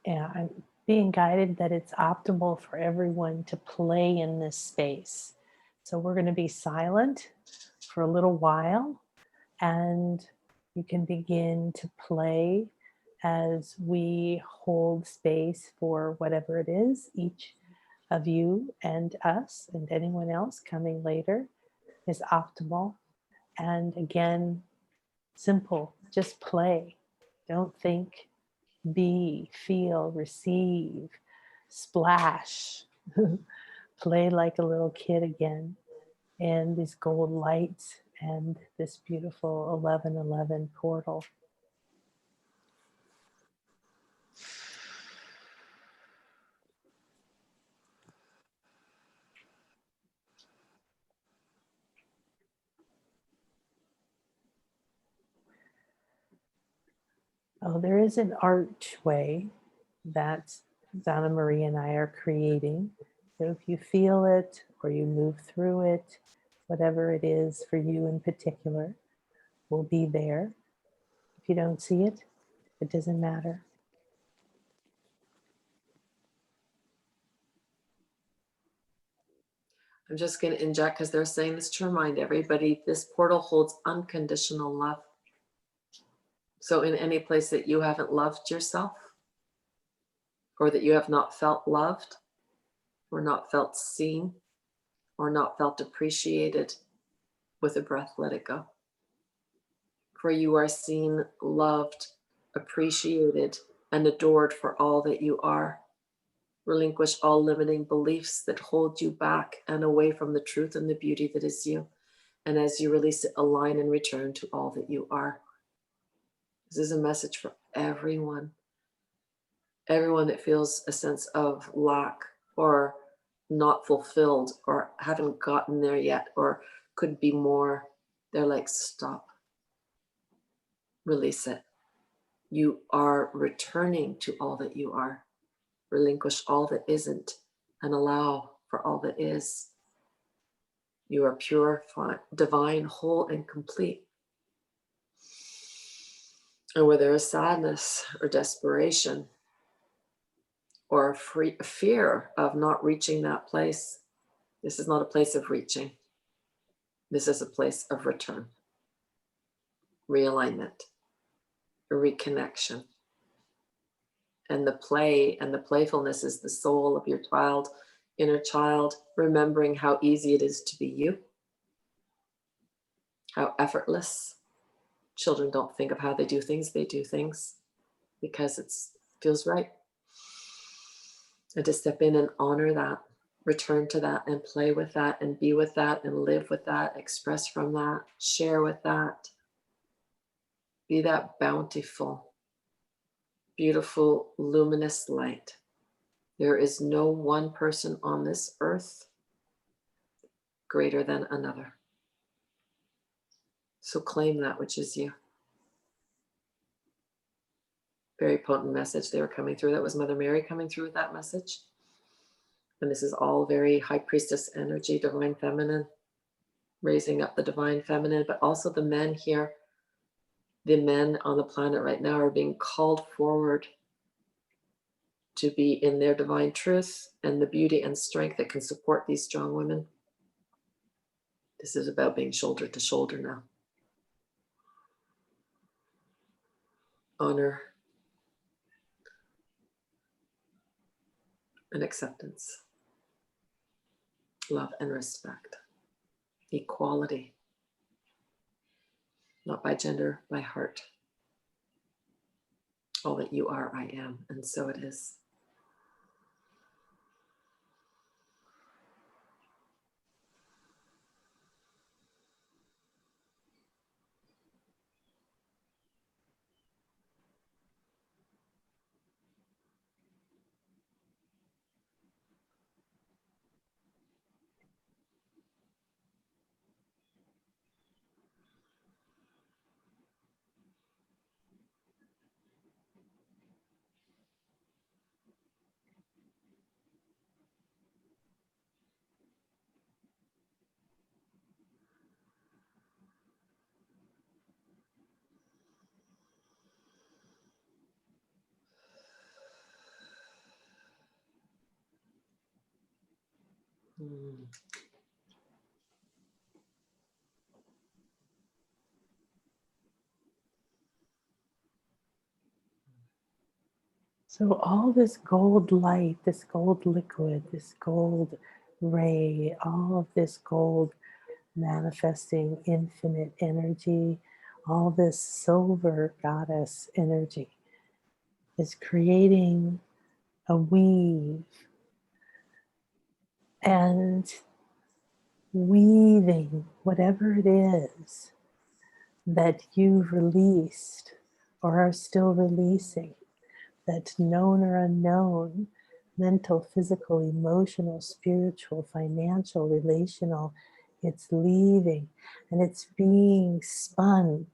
I'm being guided that it's optimal for everyone to play in this space. So we're going to be silent for a little while and you can begin to play as we hold space for whatever it is each of you and us and anyone else coming later is optimal. And again, simple, just play. Don't think, be, feel, receive, splash, play like a little kid again. And these gold lights and this beautiful 1111 portal. Oh, there is an archway that Donna-Marie and I are creating. So if you feel it or you move through it, whatever it is for you in particular, will be there. If you don't see it, it doesn't matter. I'm just going to inject because they're saying this to remind everybody this portal holds unconditional love. So, in any place that you haven't loved yourself, or that you have not felt loved, or not felt seen, or not felt appreciated, with a breath, let it go. For you are seen, loved, appreciated, and adored for all that you are. Relinquish all limiting beliefs that hold you back and away from the truth and the beauty that is you. And as you release it, align and return to all that you are. This is a message for everyone. Everyone that feels a sense of lack or not fulfilled or haven't gotten there yet or could be more, they're like, stop. Release it. You are returning to all that you are. Relinquish all that isn't and allow for all that is. You are pure, divine, whole, and complete. And where there is sadness or desperation or a fear of not reaching that place, this is not a place of reaching. This is a place of return, realignment, a reconnection. And the play and the playfulness is the soul of your child, inner child, remembering how easy it is to be you, how effortless. Children don't think of how they do things because it feels right. And to step in and honor that, return to that and play with that and be with that and live with that, express from that, share with that. Be that bountiful, beautiful, luminous light. There is no one person on this earth greater than another. So claim that which is you. Very potent message they were coming through. That was Mother Mary coming through with that message. And this is all very high priestess energy, divine feminine, raising up the divine feminine, but also the men here. The men on the planet right now are being called forward to be in their divine truth and the beauty and strength that can support these strong women. This is about being shoulder to shoulder now. Honor and acceptance, love and respect, equality, not by gender, by heart. All that you are, I am, and so it is. Mm. So all this gold light, this gold liquid, this gold ray, all of this gold manifesting infinite energy, all this silver goddess energy is creating a weave and weaving whatever it is that you've released or are still releasing, that's known or unknown, mental, physical, emotional, spiritual, financial, relational. It's leaving and it's being spun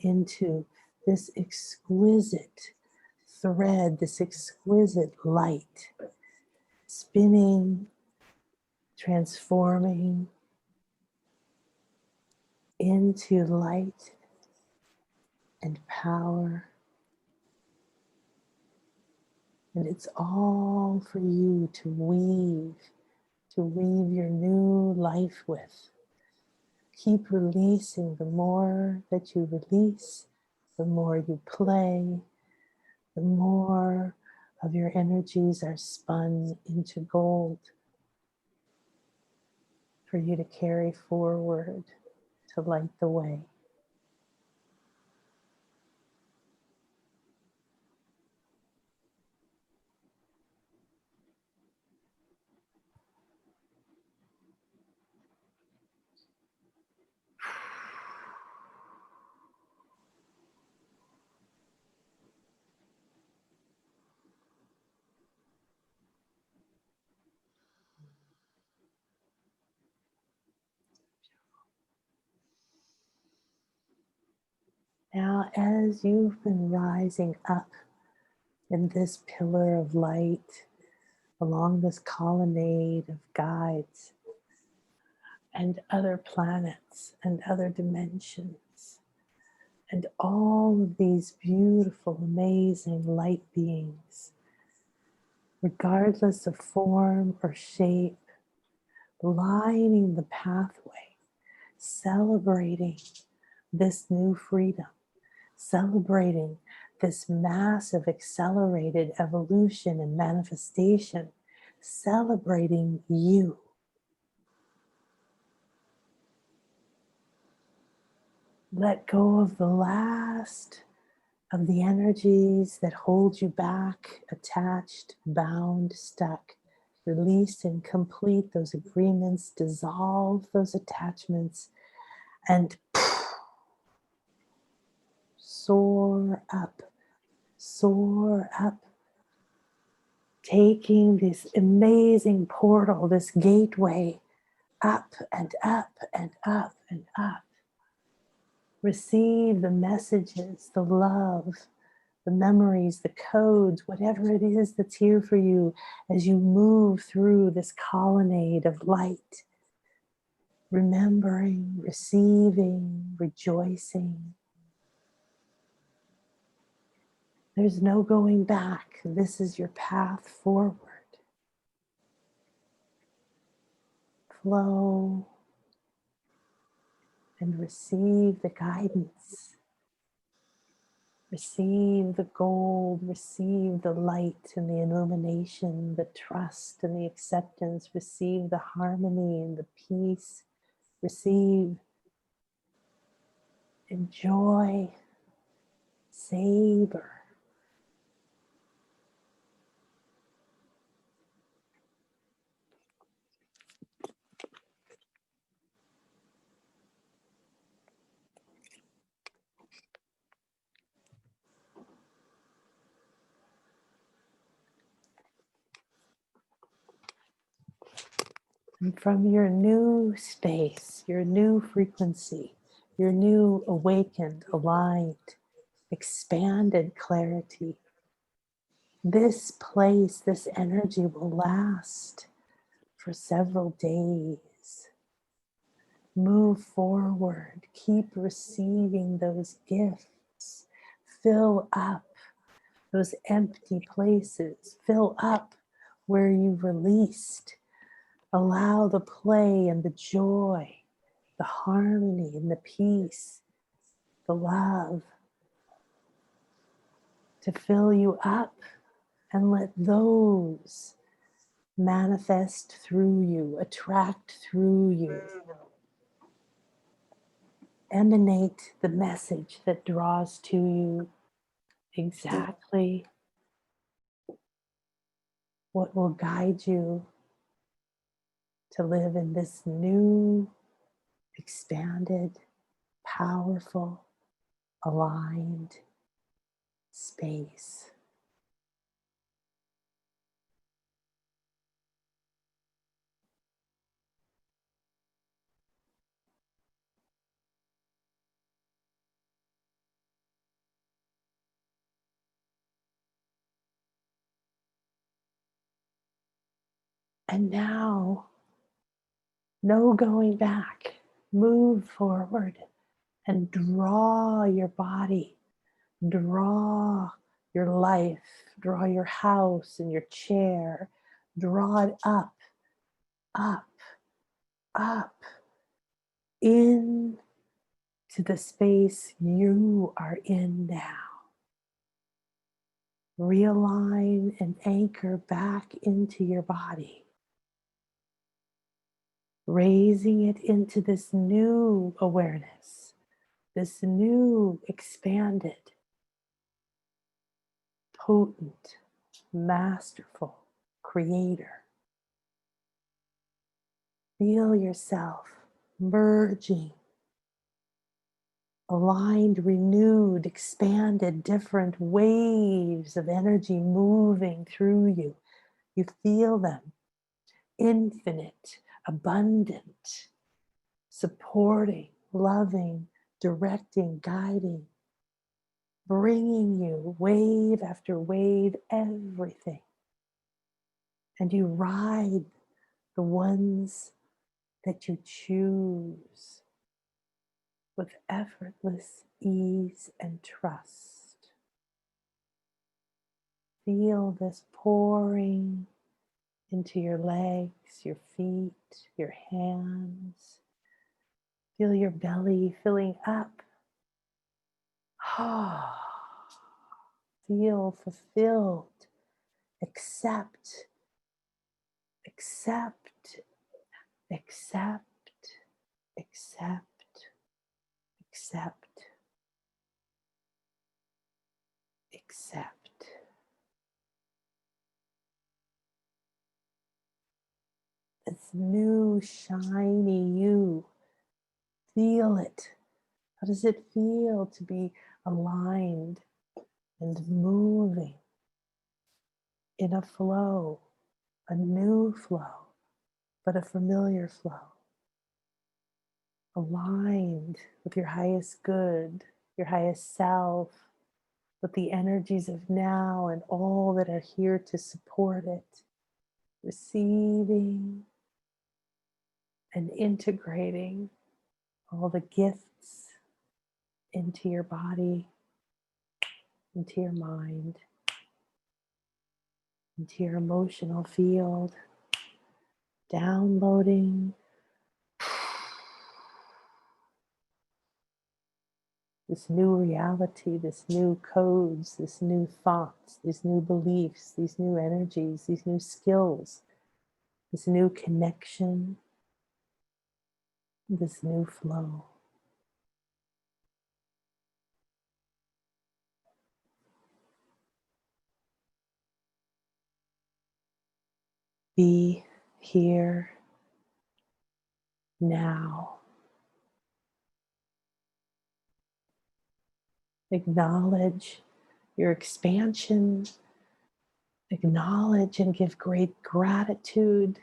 into this exquisite thread, this exquisite light, spinning, transforming into light and power. And it's all for you to weave your new life with. Keep releasing. The more that you release, the more you play, the more of your energies are spun into gold for you to carry forward to light the way. Now, as you've been rising up in this pillar of light, along this colonnade of guides and other planets and other dimensions, and all of these beautiful, amazing light beings, regardless of form or shape, lining the pathway, celebrating this new freedom, celebrating this massive accelerated evolution and manifestation, celebrating you. Let go of the last of the energies that hold you back, attached, bound, stuck. Release and complete those agreements, dissolve those attachments, and soar up, soar up, taking this amazing portal, this gateway, up and up and up and up. Receive the messages, the love, the memories, the codes, whatever it is that's here for you as you move through this colonnade of light. Remembering, receiving, rejoicing. There's no going back. This is your path forward. Flow and receive the guidance. Receive the gold, receive the light and the illumination, the trust and the acceptance. Receive the harmony and the peace. Receive, enjoy, savor. And from your new space, your new frequency, your new awakened, aligned, expanded clarity, this place, this energy will last for several days. Move forward, keep receiving those gifts, fill up those empty places, fill up where you've released. Allow the play and the joy, the harmony and the peace, the love to fill you up, and let those manifest through you, attract through you, emanate the message that draws to you exactly what will guide you to live in this new, expanded, powerful, aligned space. And now, no going back. Move forward and draw your body, draw your life, draw your house and your chair, draw it up, up, up, in to the space you are in now. Realign and anchor back into your body, raising it into this new awareness, this new expanded, potent, masterful creator. Feel yourself merging, aligned, renewed, expanded, different waves of energy moving through you. You feel them, infinite, abundant, supporting, loving, directing, guiding, bringing you wave after wave, everything. And you ride the ones that you choose with effortless ease and trust. Feel this pouring into your legs, your feet, your hands. Feel your belly filling up. Feel fulfilled. Accept, accept, accept, accept, accept, accept. This new shiny you. Feel it. How does it feel to be aligned and moving in a flow, a new flow, but a familiar flow? Aligned with your highest good, your highest self, with the energies of now and all that are here to support it, receiving and integrating all the gifts into your body, into your mind, into your emotional field, downloading this new reality, this new codes, this new thoughts, these new beliefs, these new energies, these new skills, this new connection, this new flow. Be here now. Acknowledge your expansion. Acknowledge and give great gratitude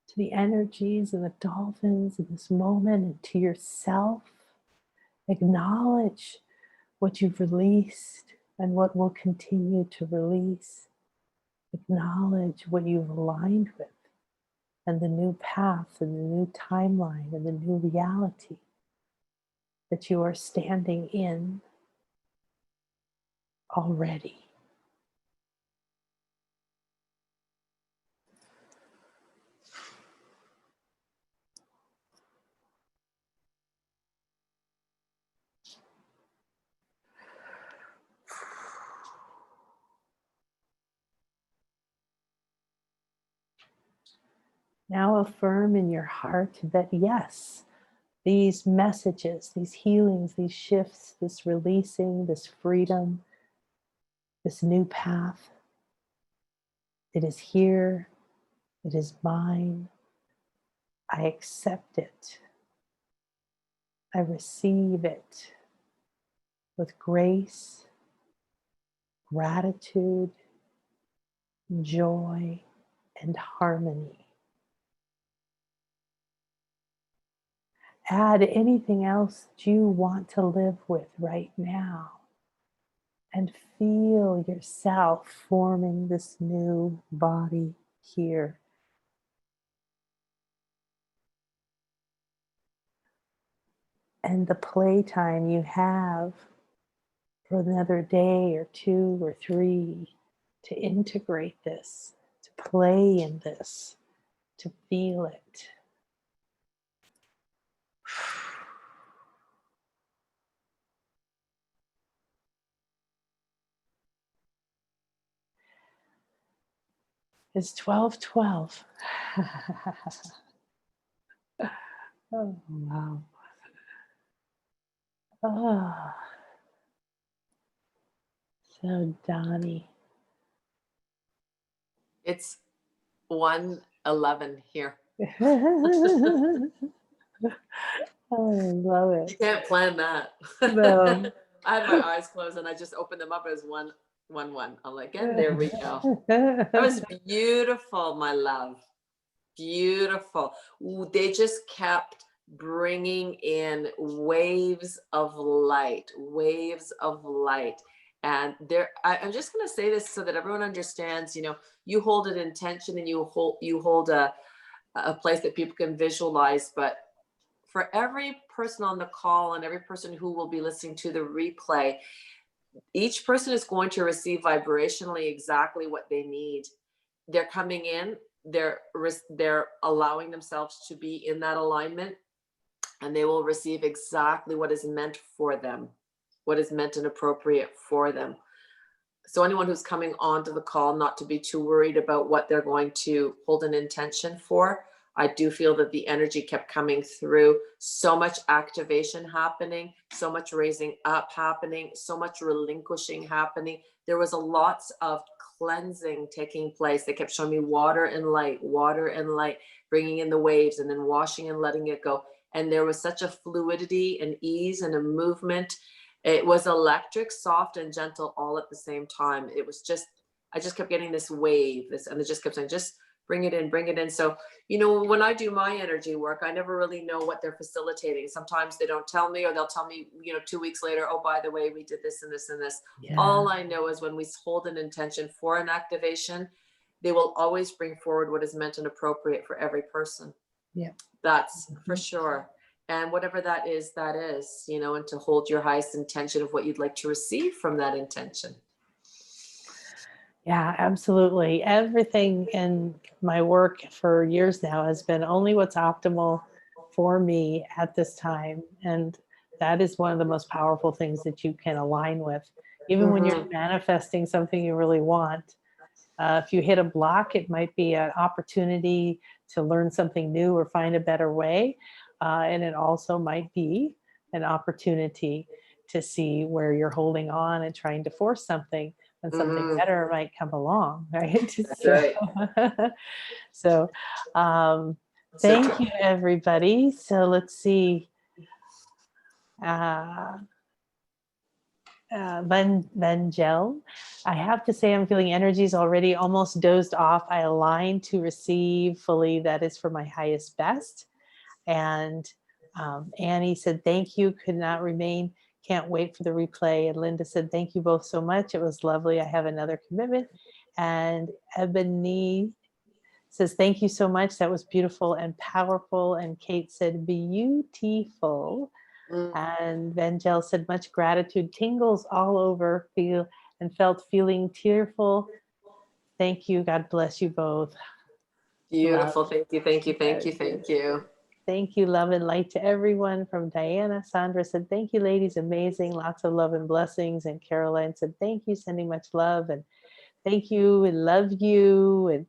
to the energies and the dolphins in this moment and to yourself. Acknowledge what you've released and what will continue to release. Acknowledge what you've aligned with and the new path and the new timeline and the new reality that you are standing in already. Now affirm in your heart that yes, these messages, these healings, these shifts, this releasing, this freedom, this new path, it is here, it is mine. I accept it. I receive it with grace, gratitude, joy, and harmony. Add anything else that you want to live with right now and feel yourself forming this new body here. And the playtime you have for another day or 2 or 3 to integrate this, to play in this, to feel it. It's 12:12. Oh, wow. Oh, so Donnie. It's 1:11 here. I love You it. can't plan that. No. I had my eyes closed and I just opened them up as 111. I'm like, and there we go. That was beautiful, my love. Beautiful. Ooh, they just kept bringing in waves of light, waves of light. And I'm just going to say this so that everyone understands, you hold an intention and you hold a place that people can visualize. But for every person on the call and every person who will be listening to the replay, each person is going to receive vibrationally exactly what they need. They're coming in, they're allowing themselves to be in that alignment, and they will receive exactly what is meant for them, what is meant and appropriate for them. So anyone who's coming onto the call, not to be too worried about what they're going to hold an intention for. I do feel that the energy kept coming through. So much activation happening, so much raising up happening, so much relinquishing happening. There was a lots of cleansing taking place. They kept showing me water and light, bringing in the waves and then washing and letting it go. And there was such a fluidity and ease and a movement. It was electric, soft, and gentle all at the same time. It was just, I just kept getting this wave, and it just kept saying, just bring it in, bring it in. So, when I do my energy work, I never really know what they're facilitating. Sometimes they don't tell me, or they'll tell me, 2 weeks later, oh, by the way, we did this and this and this. Yeah. All I know is when we hold an intention for an activation, they will always bring forward what is meant and appropriate for every person. Yeah. That's for sure. And whatever that is, and to hold your highest intention of what you'd like to receive from that intention. Yeah, absolutely. Everything in my work for years now has been only what's optimal for me at this time. And that is one of the most powerful things that you can align with. Even when you're manifesting something you really want, if you hit a block, it might be an opportunity to learn something new or find a better way. And it also might be an opportunity to see where you're holding on and trying to force something, and something better might come along, right? That's right. So thank you, everybody. So let's see. Vangel, I have to say I'm feeling energies already almost dozed off. I align to receive fully. That is for my highest best. And Annie said, thank you, could not remain. Can't wait for the replay. And Linda said, thank you both so much. It was lovely. I have another commitment. And Ebony says, thank you so much. That was beautiful and powerful. And Kate said, beautiful. And Vangel said, much gratitude, tingles all over, felt feeling tearful. Thank you. God bless you both. Beautiful. Love. Thank you. Thank you. Thank you. Thank you. Thank you. Love and light to everyone. From Diana. Sandra said, thank you, ladies. Amazing. Lots of love and blessings. And Caroline said, thank you. Sending much love. And thank you. And love you. And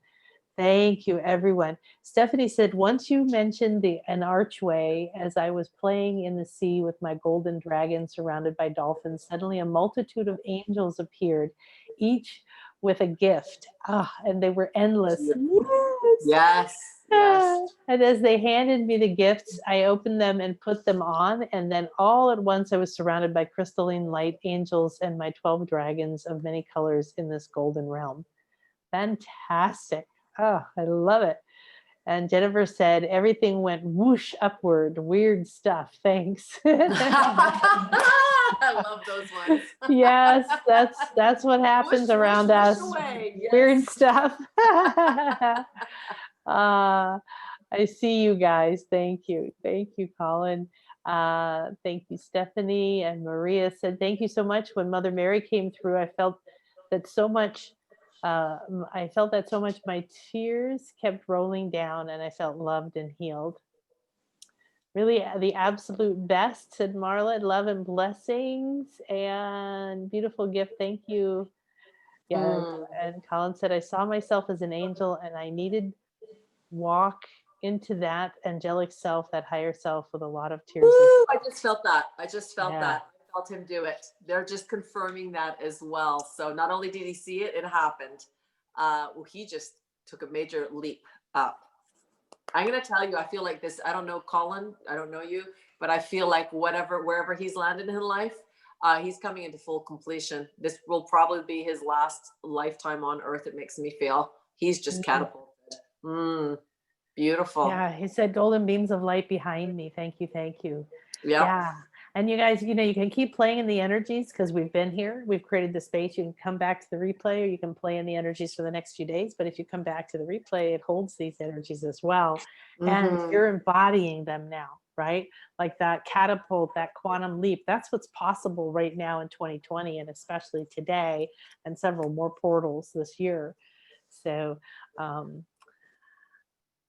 Thank you, everyone. Stephanie said, once you mentioned an archway, as I was playing in the sea with my golden dragon surrounded by dolphins, suddenly a multitude of angels appeared, each with a gift. Ah, and they were endless. Yes. Yes, yes. Ah, and as they handed me the gifts, I opened them and put them on. And then all at once, I was surrounded by crystalline light angels and my 12 dragons of many colors in this golden realm. Fantastic. Oh, I love it. And Jennifer said, everything went whoosh upward. Weird stuff. Thanks. I love those ones. Yes, that's what happens Whoosh, around whoosh, us. whoosh away. Weird Yes. stuff. I see you guys. Thank you. Thank you, Colin. Thank you, Stephanie. And Maria said, thank you so much. When Mother Mary came through, I felt that so much. My tears kept rolling down and I felt loved and healed. Really, the absolute best, said Marla. Love and blessings and beautiful gift. Thank you. Yeah. And Colin said, I saw myself as an angel and I needed walk into that angelic self, that higher self, with a lot of tears. Woo, I just felt that. I Yeah. felt him do it. They're just confirming that as well. So not only did he see it, it happened. Well, he just took a major leap up. I'm going to tell you, I feel like this, I don't know, Colin, I don't know you, but I feel like wherever he's landed in life, he's coming into full completion. This will probably be his last lifetime on earth. It makes me feel he's just catapulted. Beautiful. Yeah, he said golden beams of light behind me. Thank you, thank you. Yep. Yeah. And you guys, you can keep playing in the energies because we've been here. We've created the space. You can come back to the replay or you can play in the energies for the next few days. But if you come back to the replay, it holds these energies as well. And you're embodying them now, right? Like that catapult, that quantum leap. That's what's possible right now in 2020 and especially today, and several more portals this year. So,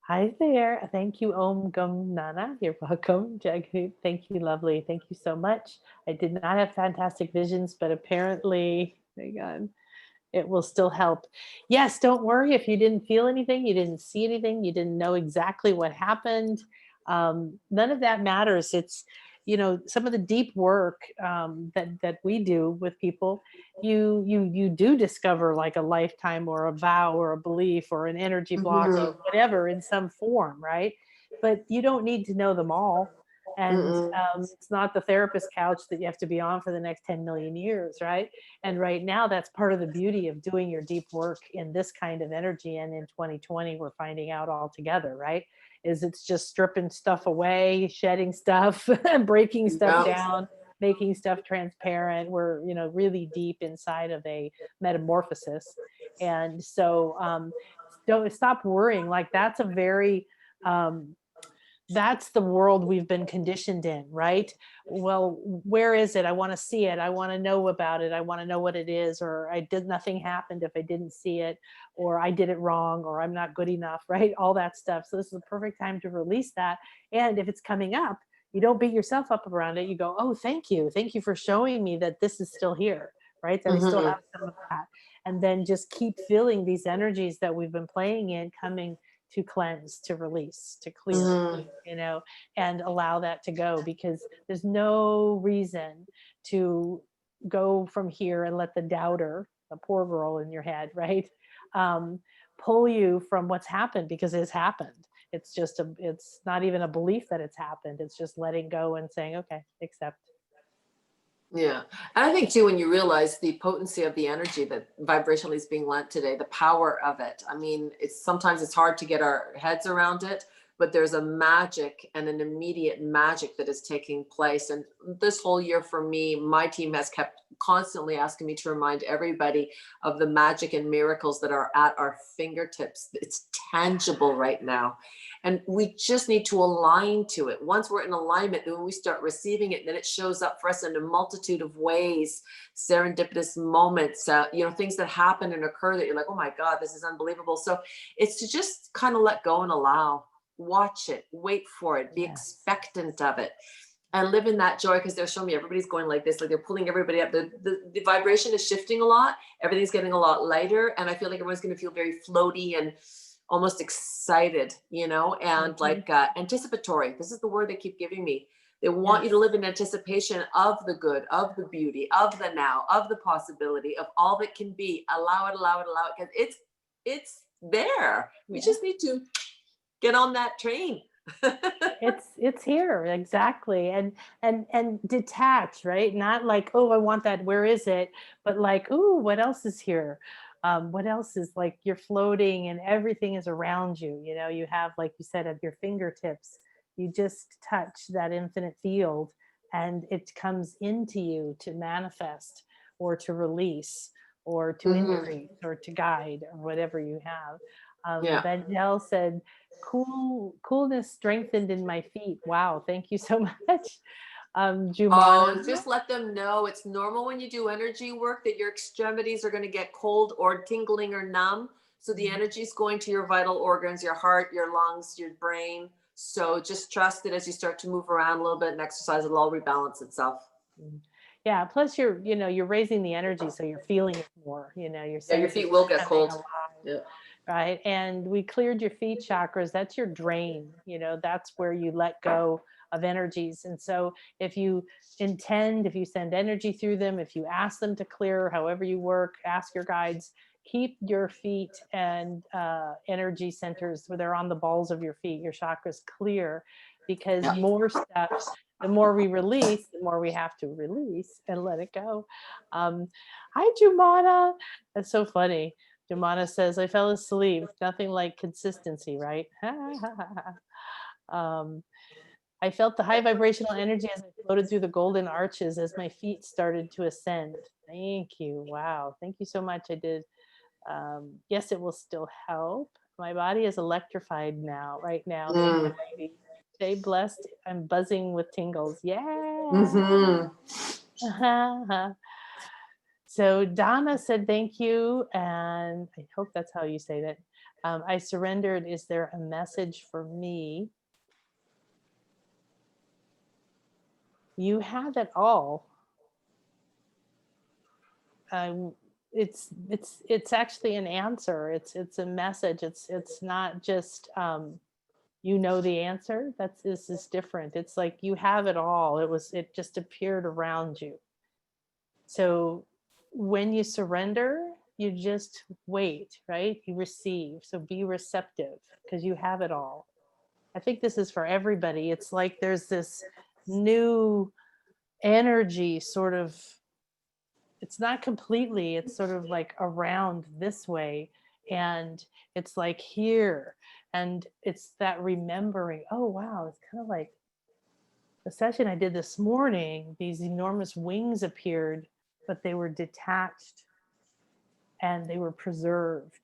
hi there. Thank you, Om Gum Nana. You're welcome. Jaghoot. Thank you, lovely. Thank you so much. I did not have fantastic visions, but apparently, hang on, it will still help. Yes, don't worry if you didn't feel anything, you didn't see anything, you didn't know exactly what happened. None of that matters. It's, some of the deep work that we do with people, you do discover like a lifetime or a vow or a belief or an energy block or whatever in some form, right? But you don't need to know them all. And it's not the therapist couch that you have to be on for the next 10 million years, right? And right now, that's part of the beauty of doing your deep work in this kind of energy. And in 2020, we're finding out all together, right? Is it's just stripping stuff away, shedding stuff, breaking stuff down, making stuff transparent. We're, really deep inside of a metamorphosis. And so don't stop worrying. Like that's a very, that's the world we've been conditioned in, right? Well, where is it? I want to see it. I want to know about it. I want to know what it is, or nothing happened if I didn't see it, or I did it wrong, or I'm not good enough, right? All that stuff. So this is the perfect time to release that. And if it's coming up, you don't beat yourself up around it. You go, oh, thank you. Thank you for showing me that this is still here, right? That I still have some of that. And then just keep feeling these energies that we've been playing in coming to cleanse, to release, to clear, and allow that to go, because there's no reason to go from here and let the doubter, the poor girl in your head, right, pull you from what's happened, because it's happened. It's just it's not even a belief that it's happened. It's just letting go and saying, okay, accept. Yeah. And I think too, when you realize the potency of the energy that vibrationally is being lent today, the power of it. I mean, sometimes it's hard to get our heads around it, but there's a magic and an immediate magic that is taking place. And this whole year for me, my team has kept constantly asking me to remind everybody of the magic and miracles that are at our fingertips. It's tangible right now. And we just need to align to it. Once we're in alignment, then when we start receiving it, then it shows up for us in a multitude of ways, serendipitous moments, things that happen and occur that you're like, oh my God, this is unbelievable. So it's to just kind of let go and allow, watch it, wait for it, be expectant of it, and live in that joy, because they're showing me everybody's going like this, like they're pulling everybody up. The vibration is shifting a lot. Everything's getting a lot lighter. And I feel like everyone's going to feel very floaty and almost excited, and Mhm. like anticipatory. This is the word they keep giving me. They want you to Yes. live in anticipation of the good, of the beauty, of the now, of the possibility, of all that can be. Allow it, allow it, allow it, because it's there. We Yeah. just need to get on that train. It's here, exactly. And detach, right? Not like, oh, I want that, where is it? But like, ooh, what else is here? What else is, like, you're floating and everything is around you. You have, like you said, at your fingertips, you just touch that infinite field and it comes into you to manifest or to release or to Mhm. increase or to guide or whatever you have. Yeah. Benjel said, coolness strengthened in my feet. Wow, thank you so much. Jumana. Oh, just let them know it's normal when you do energy work that your extremities are going to get cold or tingling or numb. So the Mhm. energy is going to your vital organs, your heart, your lungs, your brain. So just trust that as you start to move around a little bit and exercise, it'll all rebalance itself. Mhm. Yeah, plus you're raising the energy, so you're feeling it more. Your Yeah, your senses feet will are get coming cold. alive, Yeah. right? And we cleared your feet chakras. That's your drain. That's where you let go of energies. And so if you send energy through them, if you ask them to clear, however you work, ask your guides, keep your feet and energy centers where they're on the balls of your feet, your chakras clear, because Yeah. more stuff, the more we release, the more we have to release and let it go. Um, Hi, Jumana. That's so funny. Jumana says, I fell asleep. Nothing like consistency, right? um, I felt the high vibrational energy as I floated through the golden arches as my feet started to ascend. Thank you. Wow. Thank you so much. I did. Yes, it will still help. My body is electrified now, right now. Thank Mm. you, baby. Stay blessed. I'm buzzing with tingles. Yeah. Hmm. So Donna said thank you, and I hope that's how you say that. I surrendered. Is there a message for me? You have it all. Um, it's actually an answer. It's a message. It's not just the answer. This is different. It's like you have it all. It just appeared around you. So when you surrender, you just wait, right? You receive. So be receptive because you have it all. I think this is for everybody. It's like there's this new energy sort of, it's not completely, it's sort of like around this way. And it's like here. And it's that remembering, oh, wow, it's kind of like the session I did this morning. These enormous wings appeared, but they were detached and they were preserved.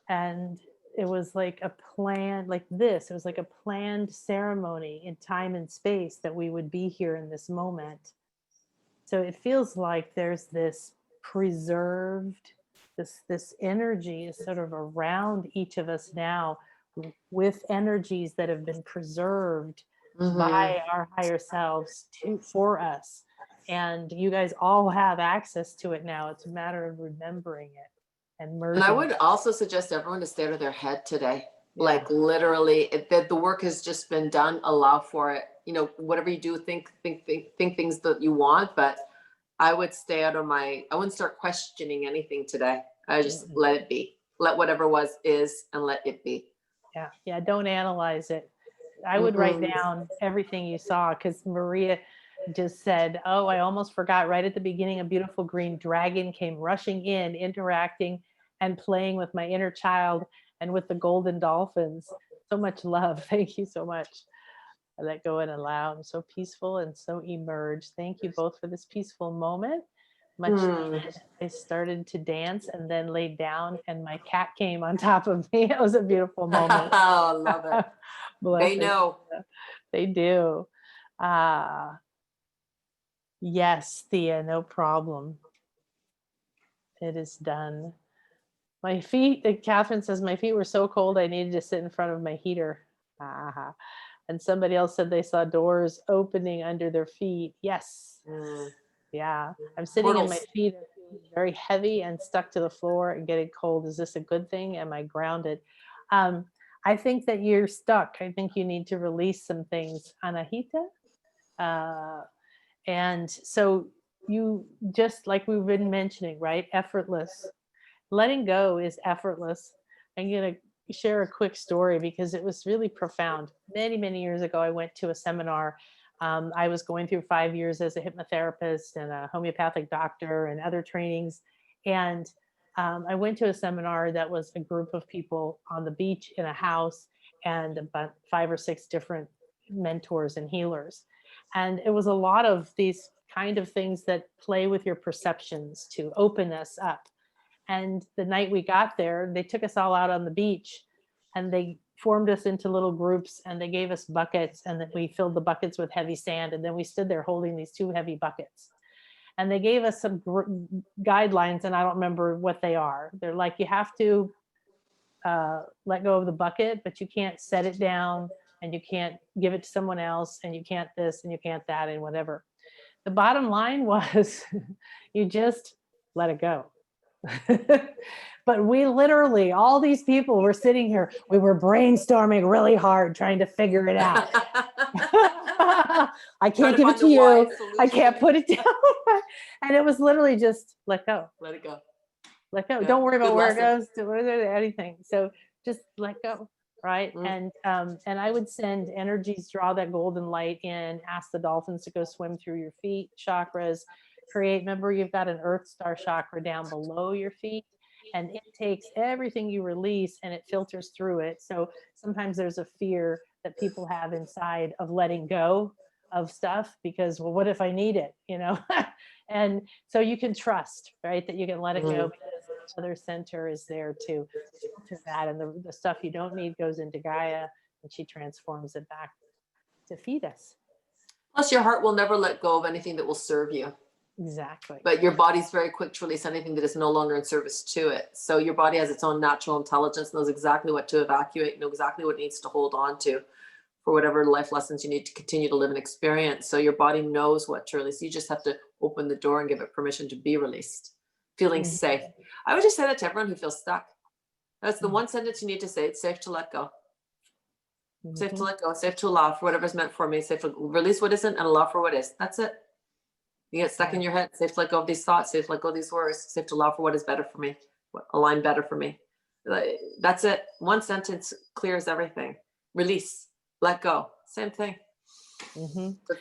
And it was like a plan, like this. It was like a planned ceremony in time and space that we would be here in this moment. So it feels like there's this preserved, this energy is sort of around each of us now, with energies that have been preserved Hmm. by our higher selves for us. And you guys all have access to it now. It's a matter of remembering it and And I merging would it. also suggest everyone to stay out of their head today. Yeah. Like literally, that the work has just been done. Allow for it. Whatever you do, think things that you want. But I would stay out of my. I wouldn't start questioning anything today. I just Mm-mm. let it be. Let whatever was is, and let it be. Yeah. Yeah. Don't analyze it. I would write Mm-mm. down everything you saw because Maria just said, oh, I almost forgot. Right at the beginning, a beautiful green dragon came rushing in, interacting and playing with my inner child and with the golden dolphins. So much love. Thank you so much. I let go and allow. I'm so peaceful and so emerged. Thank you both for this peaceful moment. Much Hmm. needed. I started to dance and then laid down, and my cat came on top of me. It was a beautiful moment. I love it. They Blessing. know. They do. Ah, yes, Thea, no problem. It is done. My feet, Catherine says, my feet were so cold I needed to sit in front of my heater. Ah. And somebody else said they saw doors opening under their feet. Yes. Mm. Yeah. I'm sitting in my Portals. feet. very heavy and stuck to the floor and getting cold. Is this a good thing? Am I grounded? Um, I think that you're stuck. I think you need to release some things, Anahita. Uh, and so you just like we've been mentioning, right? Effortless. Letting go is effortless. I'm going to share a quick story because it was really profound. Many, many years ago, I went to a seminar. I was going through 5 years as a hypnotherapist and a homeopathic doctor and other trainings. And I went to a seminar that was a group of people on the beach in a house and about 5 or 6 different mentors and healers. And it was a lot of these kind of things that play with your perceptions to open us up. And the night we got there, they took us all out on the beach and they formed us into little groups and they gave us buckets and then we filled the buckets with heavy sand. And then we stood there holding these 2 heavy buckets. And they gave us some guidelines and I don't remember what they are. They're like, you have to let go of the bucket, but you can't set it down and you can't give it to someone else and you can't this and you can't that and whatever. The bottom line was you just let it go. But we literally, all these people were sitting here, we were brainstorming really hard, trying to figure it out. I can't give it to you. I can't put it down. And it was literally just let go. Let it go. Let go. Yeah. Don't worry about Good where lesson. it goes, anything. So just let go. Right. And I would send energies, draw that golden light in, ask the dolphins to go swim through your feet, chakras, remember you've got an earth star chakra down below your feet. And it takes everything you release and it filters through it. So sometimes there's a fear that people have inside of letting go of stuff because, well, what if I need it? And so you can trust, right, that you can let it go because the other center is there to filter that. And the stuff you don't need goes into Gaia and she transforms it back to feed us. Plus, your heart will never let go of anything that will serve you. Exactly. But your body's very quick to release anything that is no longer in service to it. So your body has its own natural intelligence, knows exactly what to evacuate, know exactly what it needs to hold on to for whatever life lessons you need to continue to live and experience. So your body knows what to release. You just have to open the door and give it permission to be released, feeling safe. I would just say that to everyone who feels stuck. That's the one sentence you need to say. It's safe to let go. Safe to let go, safe to allow for whatever's meant for me, safe to release what isn't and allow for what is. That's it. You get stuck in your head, safe to let go of these thoughts, safe to let go of these words, safe to allow for what is better for me, what align better for me. That's it. One sentence clears everything. Release, let go, same thing.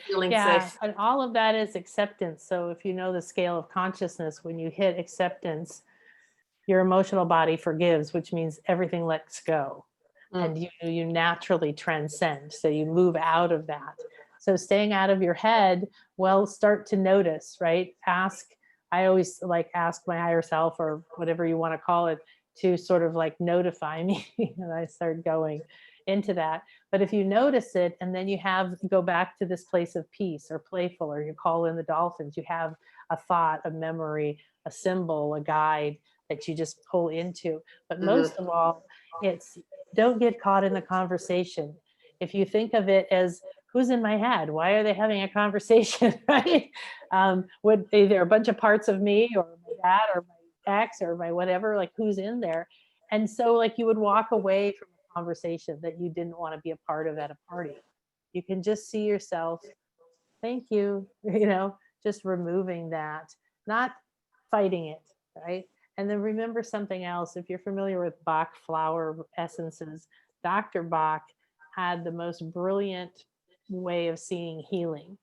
Feeling safe. And all of that is acceptance. So if you know the scale of consciousness, when you hit acceptance, your emotional body forgives, which means everything lets go. And you naturally transcend. So you move out of that. So staying out of your head, well, start to notice, right? I always ask my higher self or whatever you want to call it to sort of notify me. And I start going into that. But if you notice it and then you go back to this place of peace or playful, or you call in the dolphins, you have a thought, a memory, a symbol, a guide that you just pull into. But most of all, it's don't get caught in the conversation. If you think of it as who's in my head, why are they having a conversation, right? Would either a bunch of parts of me or my dad or my ex or my whatever, who's in there? And so you would walk away from a conversation that you didn't want to be a part of at a party. You can just see yourself, thank you, just removing that, not fighting it, right? And then remember something else. If you're familiar with Bach flower essences, Dr. Bach had the most brilliant way of seeing healing.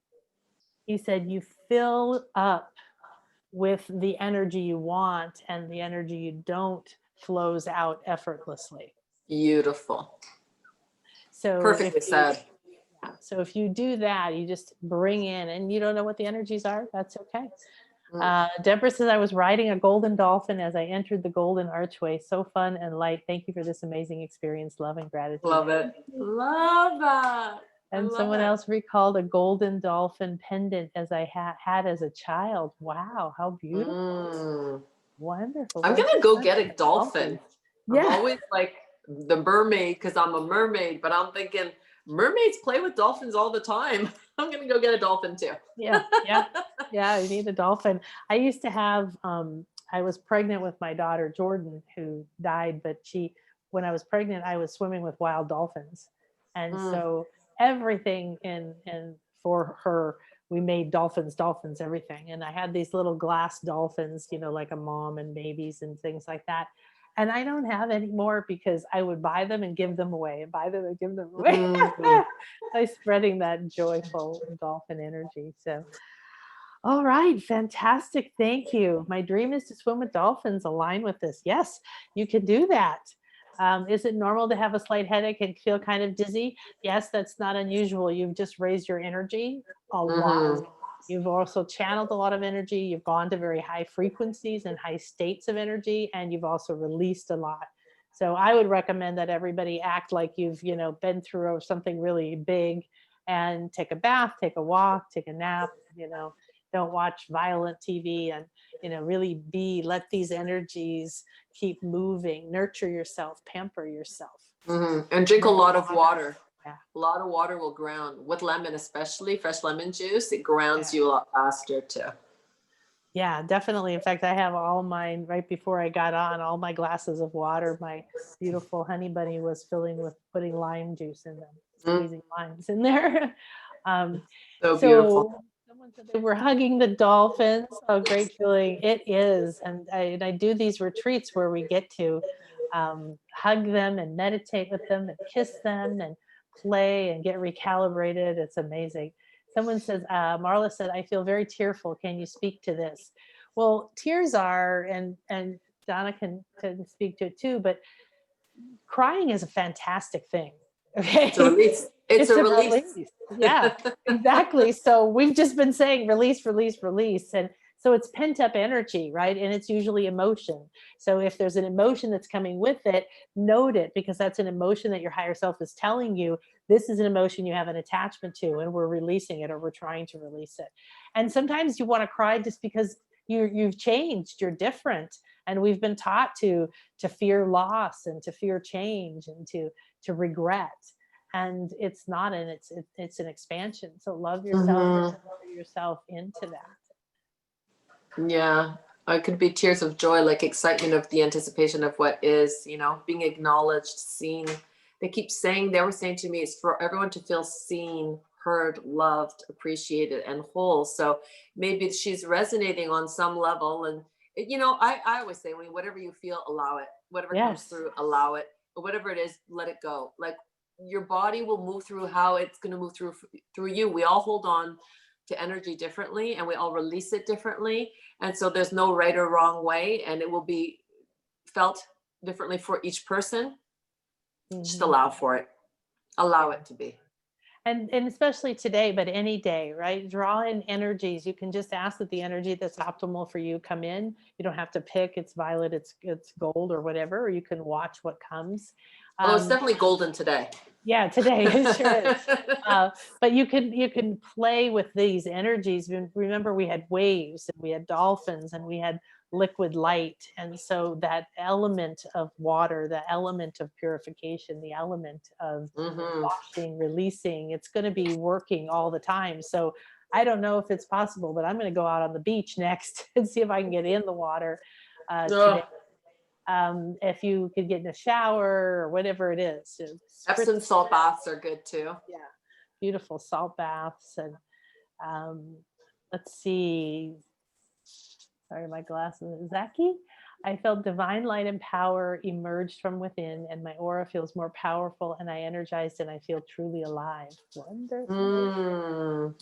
He said, you fill up with the energy you want and the energy you don't flows out effortlessly. Beautiful. So perfectly said. So if you do that, you just bring in, and you don't know what the energies are, that's okay. Deborah says, I was riding a golden dolphin as I entered the golden archway. So fun and light. Thank you for this amazing experience. Love and gratitude. Love it. Love that. And someone else recalled a golden dolphin pendant as I had as a child. Wow, how beautiful. Wonderful. I'm going to go get a dolphin. I'm always like the mermaid because I'm a mermaid, but I'm thinking mermaids play with dolphins all the time. I'm gonna go get a dolphin too. Yeah, yeah, yeah, you need a dolphin. I used to have, I was pregnant with my daughter Jordan, who died, but when I was pregnant, I was swimming with wild dolphins. And Mm, so everything for her, we made dolphins, everything. And I had these little glass dolphins, like a mom and babies and things like that. And I don't have any more because I would buy them and give them away and buy them and give them away. mm. By spreading that joyful dolphin energy. So, all right, fantastic. Thank you. My dream is to swim with dolphins. Align with this. Yes, you can do that. Is it normal to have a slight headache and feel kind of dizzy? Yes, that's not unusual. You've just raised your energy a lot. Mhm. You've also channeled a lot of energy. You've gone to very high frequencies and high states of energy, and you've also released a lot. So I would recommend that everybody act like you've, been through something really big, and take a bath, take a walk, take a nap, don't watch violent TV, and, really let these energies keep moving, nurture yourself, pamper yourself. And drink a More lot of water. water. Yeah. A lot of water will ground with lemon, especially fresh lemon juice. It grounds Yeah. you a lot faster too. Yeah, definitely. In fact, I have all mine right before I got on, all my glasses of water. My beautiful honey bunny was filling with putting lime juice in them, Mm, squeezing limes in there. Um, so beautiful. so someone said they were hugging the dolphins. Oh, great feeling. It is. And I do these retreats where we get to hug them and meditate with them and kiss them and play and get recalibrated. It's amazing. Someone says, Marla said, I feel very tearful. Can you speak to this? Well, tears are, and Donna can speak to it too, but crying is a fantastic thing. It's a Okay. release. It's It's a a release. release. Yeah, exactly. So we've just been saying release, release, release. And so it's pent up energy, right? And it's usually emotion. So if there's an emotion that's coming with it, note it, because that's an emotion that your higher self is telling you this is an emotion you have an attachment to, and we're releasing it, or we're trying to release it. And sometimes you want to cry just because you've changed, you're different. And we've been taught to fear loss and to fear change and to regret, and it's not an it's an expansion. So love yourself and Hmm. surrender yourself into that. Yeah. It could be tears of joy, like excitement of the anticipation of what is, being acknowledged, seen. They were saying to me, it's for everyone to feel seen, heard, loved, appreciated, and whole. So maybe she's resonating on some level. And, I always say, whatever you feel, allow it. Whatever comes Yes. through, allow it. But whatever it is, let it go. Like your body will move through how it's going to move through you. We all hold on to energy differently, and we all release it differently, and so there's no right or wrong way, and it will be felt differently for each person. Just Hmm. allow for it. Allow Yeah. it to be. And especially today, but any day, right? Draw in energies. You can just ask that the energy that's optimal for you come in. You don't have to pick it's violet, it's gold, or whatever, or you can watch what comes. Although it's um, definitely golden today. yeah, today it sure is. But you can play with these energies. Remember, we had waves and we had dolphins and we had liquid light, and so that element of water, the element of purification, the element of Hmm. washing, releasing, it's going to be working all the time. So I don't know if it's possible, but I'm going to go out on the beach next and see if I can get in the water today. Oh, If you could get in a shower or whatever it is, Epsom spritz. salt baths are good too. Yeah, beautiful salt baths. And um, let's see. Sorry, my glasses. Zaki, I felt divine light and power emerged from within, and my aura feels more powerful, and I energized, and I feel truly alive. Wonderful. Mm.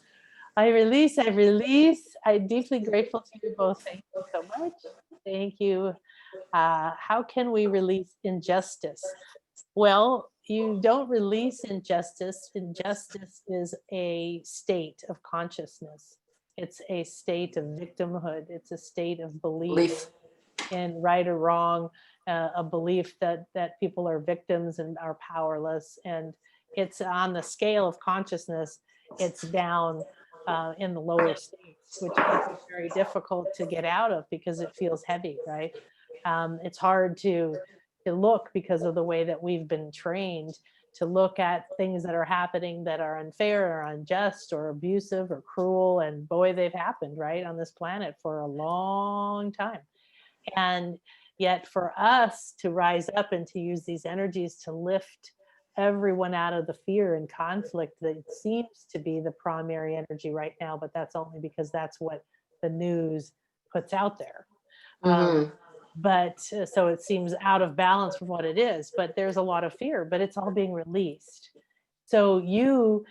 I release, I release. I'm deeply grateful to you both. Thank you so much. Thank you. How can we release injustice? Well, you don't release injustice. Injustice is a state of consciousness. It's a state of victimhood. It's a state of belief Belief. in right or wrong, a belief that people are victims and are powerless. And it's on the scale of consciousness, it's down in the lower states, which makes it very difficult to get out of because it feels heavy, right? It's hard to look because of the way that we've been trained to look at things that are happening that are unfair or unjust or abusive or cruel. And boy, they've happened right on this planet for a long time. And yet for us to rise up and to use these energies to lift everyone out of the fear and conflict that seems to be the primary energy right now, but that's only because that's what the news puts out there. Mm-hmm. But so it seems out of balance from what it is, but there's a lot of fear, but it's all being released. So you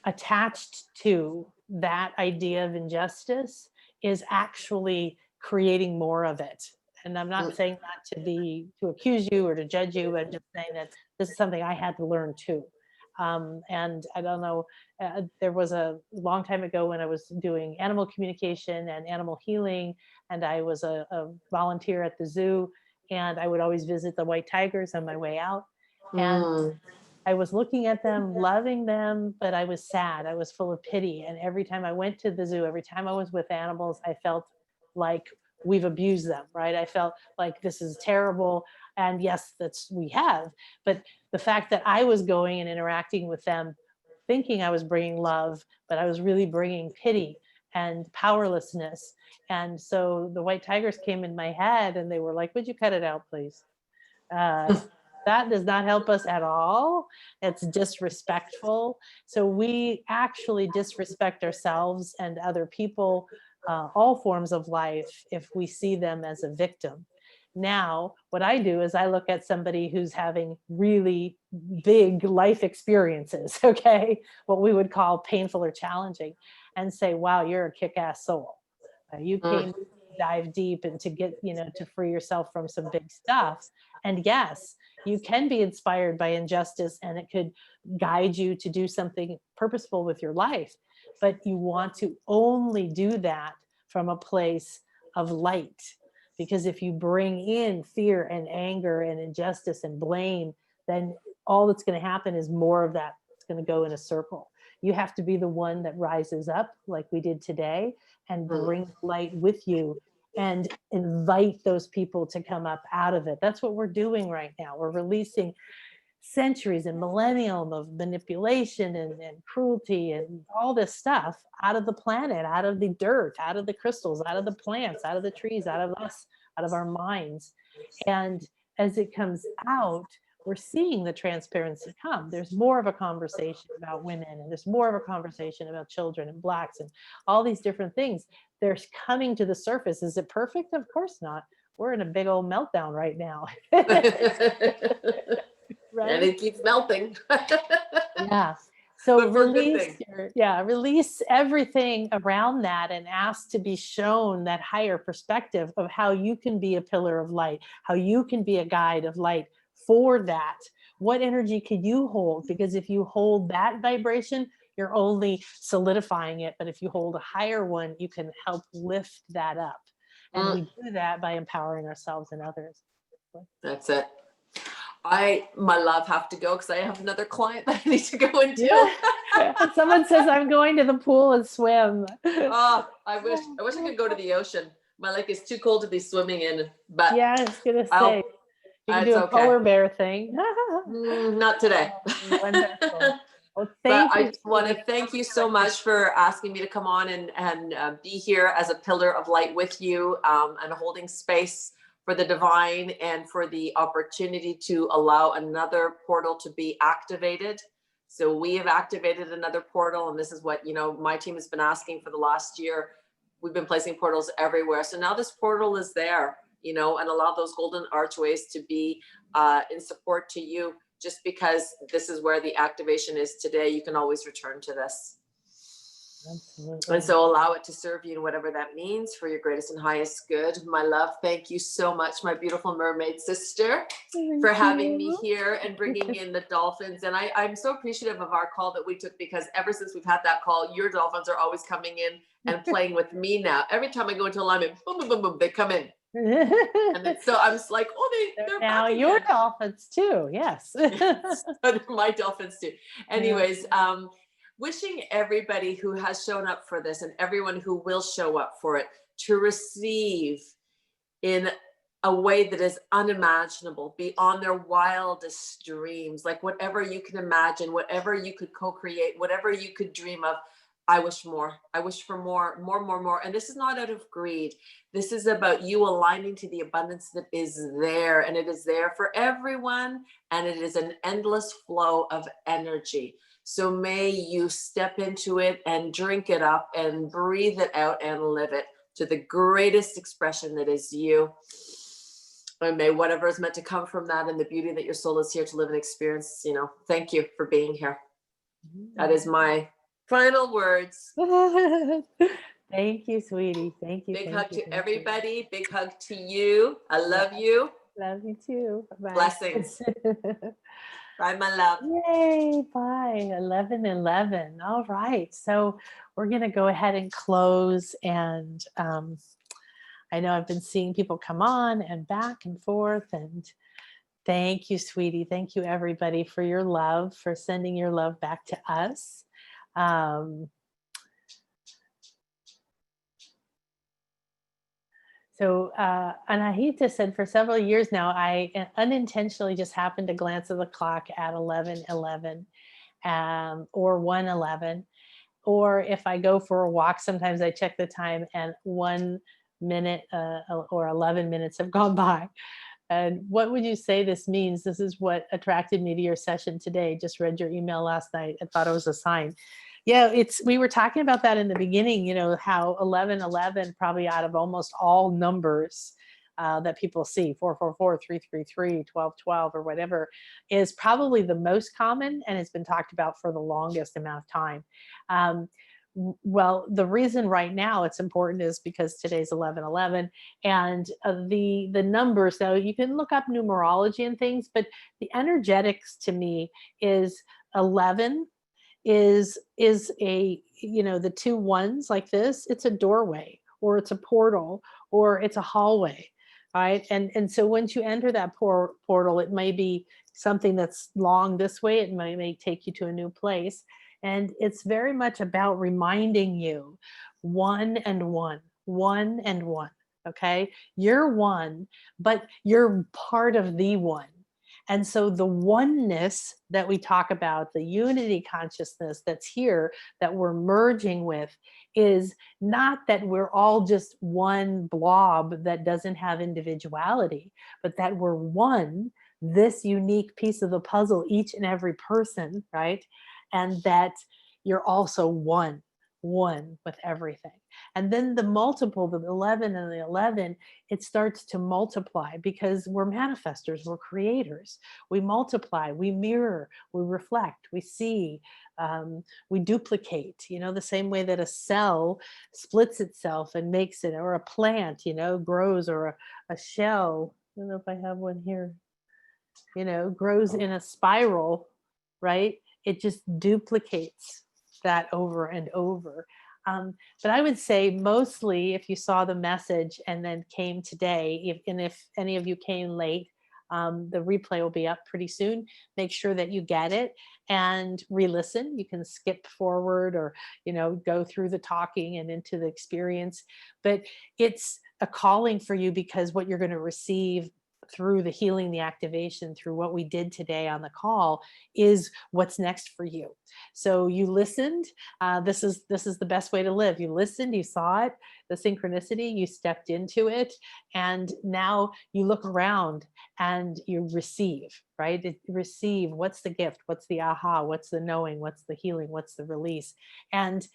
attached to that idea of injustice is actually creating more of it. And I'm not saying that to accuse you or to judge you, but just saying that this is something I had to learn too. And I don't know, there was a long time ago when I was doing animal communication and animal healing, and I was a volunteer at the zoo, and I would always visit the white tigers on my way out. And Mm. I was looking at them, loving them, but I was sad. I was full of pity. And every time I went to the zoo, every time I was with animals, I felt like we've abused them, right? I felt like this is terrible. And yes, we have. But the fact that I was going and interacting with them, thinking I was bringing love, but I was really bringing pity and powerlessness. And so the white tigers came in my head and they were like, would you cut it out, please? Uh, that does not help us at all. It's disrespectful. So we actually disrespect ourselves and other people, all forms of life, if we see them as a victim. Now, what I do is I look at somebody who's having really big life experiences, okay, what we would call painful or challenging, and say, wow, you're a kick-ass soul. You Mm. came to dive deep and to get, to free yourself from some big stuff. And yes, you can be inspired by injustice and it could guide you to do something purposeful with your life. But you want to only do that from a place of light. Because if you bring in fear and anger and injustice and blame, then all that's going to happen is more of that. It's going to go in a circle. You have to be the one that rises up like we did today and bring light with you and invite those people to come up out of it. That's what we're doing right now. We're releasing centuries and millennium of manipulation and cruelty and all this stuff out of the planet, out of the dirt, out of the crystals, out of the plants, out of the trees, out of us, out of our minds. And as it comes out, we're seeing the transparency come. There's more of a conversation about women, and there's more of a conversation about children and Blacks and all these different things. They're coming to the surface. Is it perfect? Of course not. We're in a big old meltdown right now. And Right? it keeps melting. Yeah. So But for a good thing. release everything around that and ask to be shown that higher perspective of how you can be a pillar of light, how you can be a guide of light for that. What energy can you hold? Because if you hold that vibration, you're only solidifying it. But if you hold a higher one, you can help lift that up. And we do that by empowering ourselves and others. That's it. My love, have to go because I have another client that I need to go into. Yeah. Someone says I'm going to the pool and swim. Oh, I wish I could go to the ocean. My lake is too cold to be swimming in, but Yeah, I was gonna say you can it's do a okay. polar bear thing. Not today. Wonderful. Well, But thank I you. just want to thank you so much for asking me to come on and be here as a pillar of light with you, and holding space for the divine and for the opportunity to allow another portal to be activated. So we have activated another portal, and this is what, my team has been asking for the last year. We've been placing portals everywhere. So now this portal is there, and allow those golden archways to be in support to you. Just because this is where the activation is today, you can always return to this. Absolutely. And so allow it to serve you in whatever that means for your greatest and highest good. My love, thank you so much, my beautiful mermaid sister, for having me here and bringing in the dolphins. And I'm so appreciative of our call that we took, because ever since we've had that call, your dolphins are always coming in and playing with me now. Every time I go into alignment, boom, boom, boom, boom, they come in. And then, so I'm just like, they're now back your again. dolphins too. Yes. My dolphins too. Anyways, wishing everybody who has shown up for this and everyone who will show up for it to receive in a way that is unimaginable, beyond their wildest dreams, like whatever you can imagine, whatever you could co-create, whatever you could dream of. I wish more. I wish for more, more, more, more. And this is not out of greed. This is about you aligning to the abundance that is there, and it is there for everyone. And it is an endless flow of energy. So may you step into it and drink it up and breathe it out and live it to the greatest expression that is you. And may whatever is meant to come from that and the beauty that your soul is here to live and experience, thank you for being here. That is my final words. Thank you, sweetie. Thank you. Big Thank hug you. to Thank you. everybody. Big hug to you. I Yeah, love you. love you too. Bye. Blessings. Bye, my love. Yay, bye. 11:11. All right. So we're going to go ahead and close. And I know I've been seeing people come on and back and forth. And thank you, sweetie. Thank you, everybody, for your love, for sending your love back to us. Anahita said, for several years now, I unintentionally just happened to glance at the clock at 11:11 or 1:11. Or if I go for a walk, sometimes I check the time and 1 minute or 11 minutes have gone by. And what would you say this means? This is what attracted me to your session today. Just read your email last night. I thought it was a sign. Yeah, we were talking about that in the beginning, how 11:11, probably out of almost all numbers that people see, 444, 333, 1212, or whatever, is probably the most common and has been talked about for the longest amount of time. Um, well, the reason right now it's important is because today's 11:11, and the numbers. So you can look up numerology and things, but the energetics to me is 11 is a, the two ones like this. It's a doorway, or it's a portal, or it's a hallway, right? And so once you enter that portal, it may be something that's long this way. It may take you to a new place. And it's very much about reminding you, one and one, one and one. Okay. You're one, but you're part of the one. And so the oneness that we talk about, the unity consciousness that's here, that we're merging with, is not that we're all just one blob that doesn't have individuality, but that we're one, this unique piece of the puzzle, each and every person, right? And that you're also one with everything. And then the multiple, the 11 and the 11, it starts to multiply because we're manifestors, we're creators. We multiply, we mirror, we reflect, we see, we duplicate, the same way that a cell splits itself and makes it, or a plant, grows, or a shell. I don't know if I have one here, grows in a spiral, right? It just duplicates that over and over. But I would say mostly, if you saw the message and then came today, if any of you came late, the replay will be up pretty soon. Make sure that you get it and re-listen. You can skip forward, or go through the talking and into the experience. But it's a calling for you, because what you're going to receive through the healing, the activation, through what we did today on the call, is what's next for you. So you listened. This is the best way to live. You listened, you saw it, the synchronicity, you stepped into it, and now you look around and you receive, right? Receive. What's the gift? What's the aha? What's the knowing? What's the healing? What's the release? And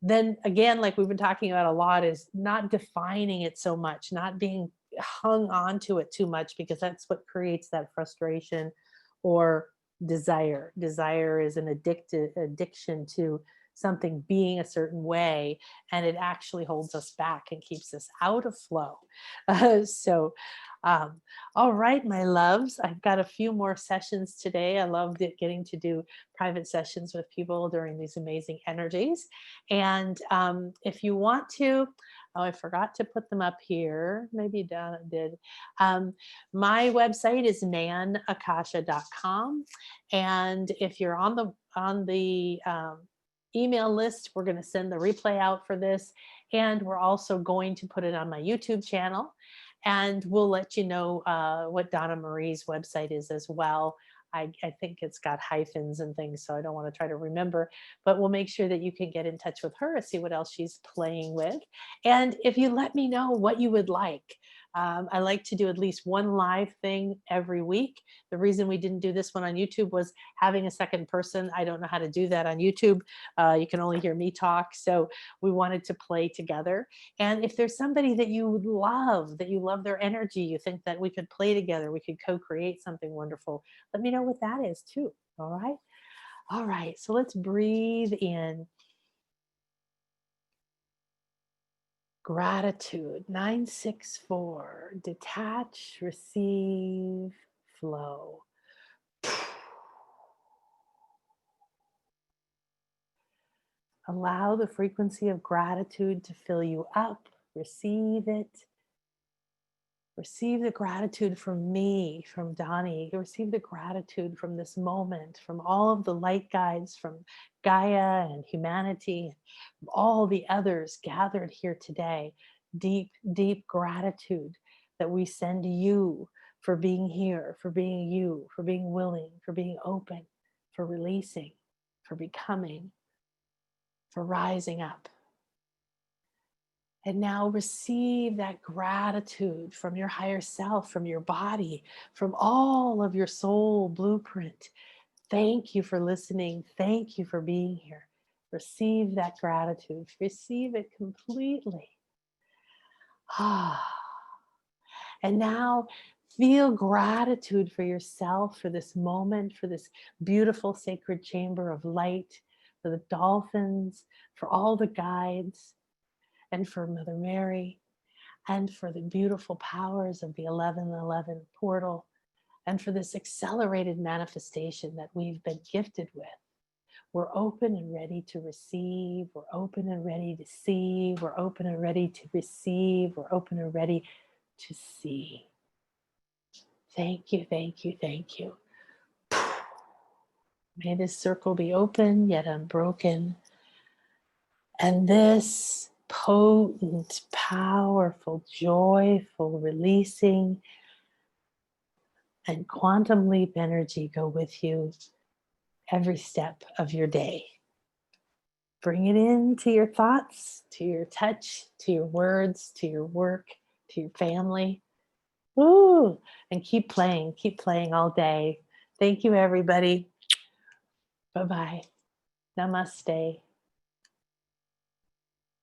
then again, like we've been talking about a lot, is not defining it so much, not being hung on to it too much, because that's what creates that frustration or desire. Desire is an addiction to something being a certain way, and it actually holds us back and keeps us out of flow. All right, my loves, I've got a few more sessions today. I love getting to do private sessions with people during these amazing energies. And if you want to, oh, I forgot to put them up here. Maybe Donna did. My website is nanakasha.com. And if you're on the email list, we're going to send the replay out for this. And we're also going to put it on my YouTube channel. And we'll let you know what Donna-Marie's website is as well. I think it's got hyphens and things, so I don't want to try to remember, but we'll make sure that you can get in touch with her and see what else she's playing with. And if you let me know what you would like, I like to do at least one live thing every week. The reason we didn't do this one on YouTube was having a second person. I don't know how to do that on YouTube. You can only hear me talk. So we wanted to play together. And if there's somebody that you love, that you love their energy, you think that we could play together, we could co-create something wonderful, let me know what that is too. All right. All right. So let's breathe in gratitude. 964. Detach, receive, flow. Allow the frequency of gratitude to fill you up. Receive it. Receive the gratitude from me, from Donnie. Receive the gratitude from this moment, from all of the light guides, from Gaia and humanity, from all the others gathered here today. Deep, deep gratitude that we send you for being here, for being you, for being willing, for being open, for releasing, for becoming, for rising up. And now receive that gratitude from your higher self, from your body, from all of your soul blueprint. Thank you for listening. Thank you for being here. Receive that gratitude. Receive it completely. And now feel gratitude for yourself, for this moment, for this beautiful sacred chamber of light, for the dolphins, for all the guides, and for Mother Mary, and for the beautiful powers of the 1111 portal, and for this accelerated manifestation that we've been gifted with. We're open and ready to receive. We're open and ready to see. We're open and ready to receive. We're open and ready to see. Thank you, thank you, thank you. May this circle be open yet unbroken. And this potent, powerful, joyful, releasing, and quantum leap energy go with you every step of your day. Bring it into your thoughts, to your touch, to your words, to your work, to your family. Woo! And keep playing all day. Thank you, everybody. Bye-bye. Namaste.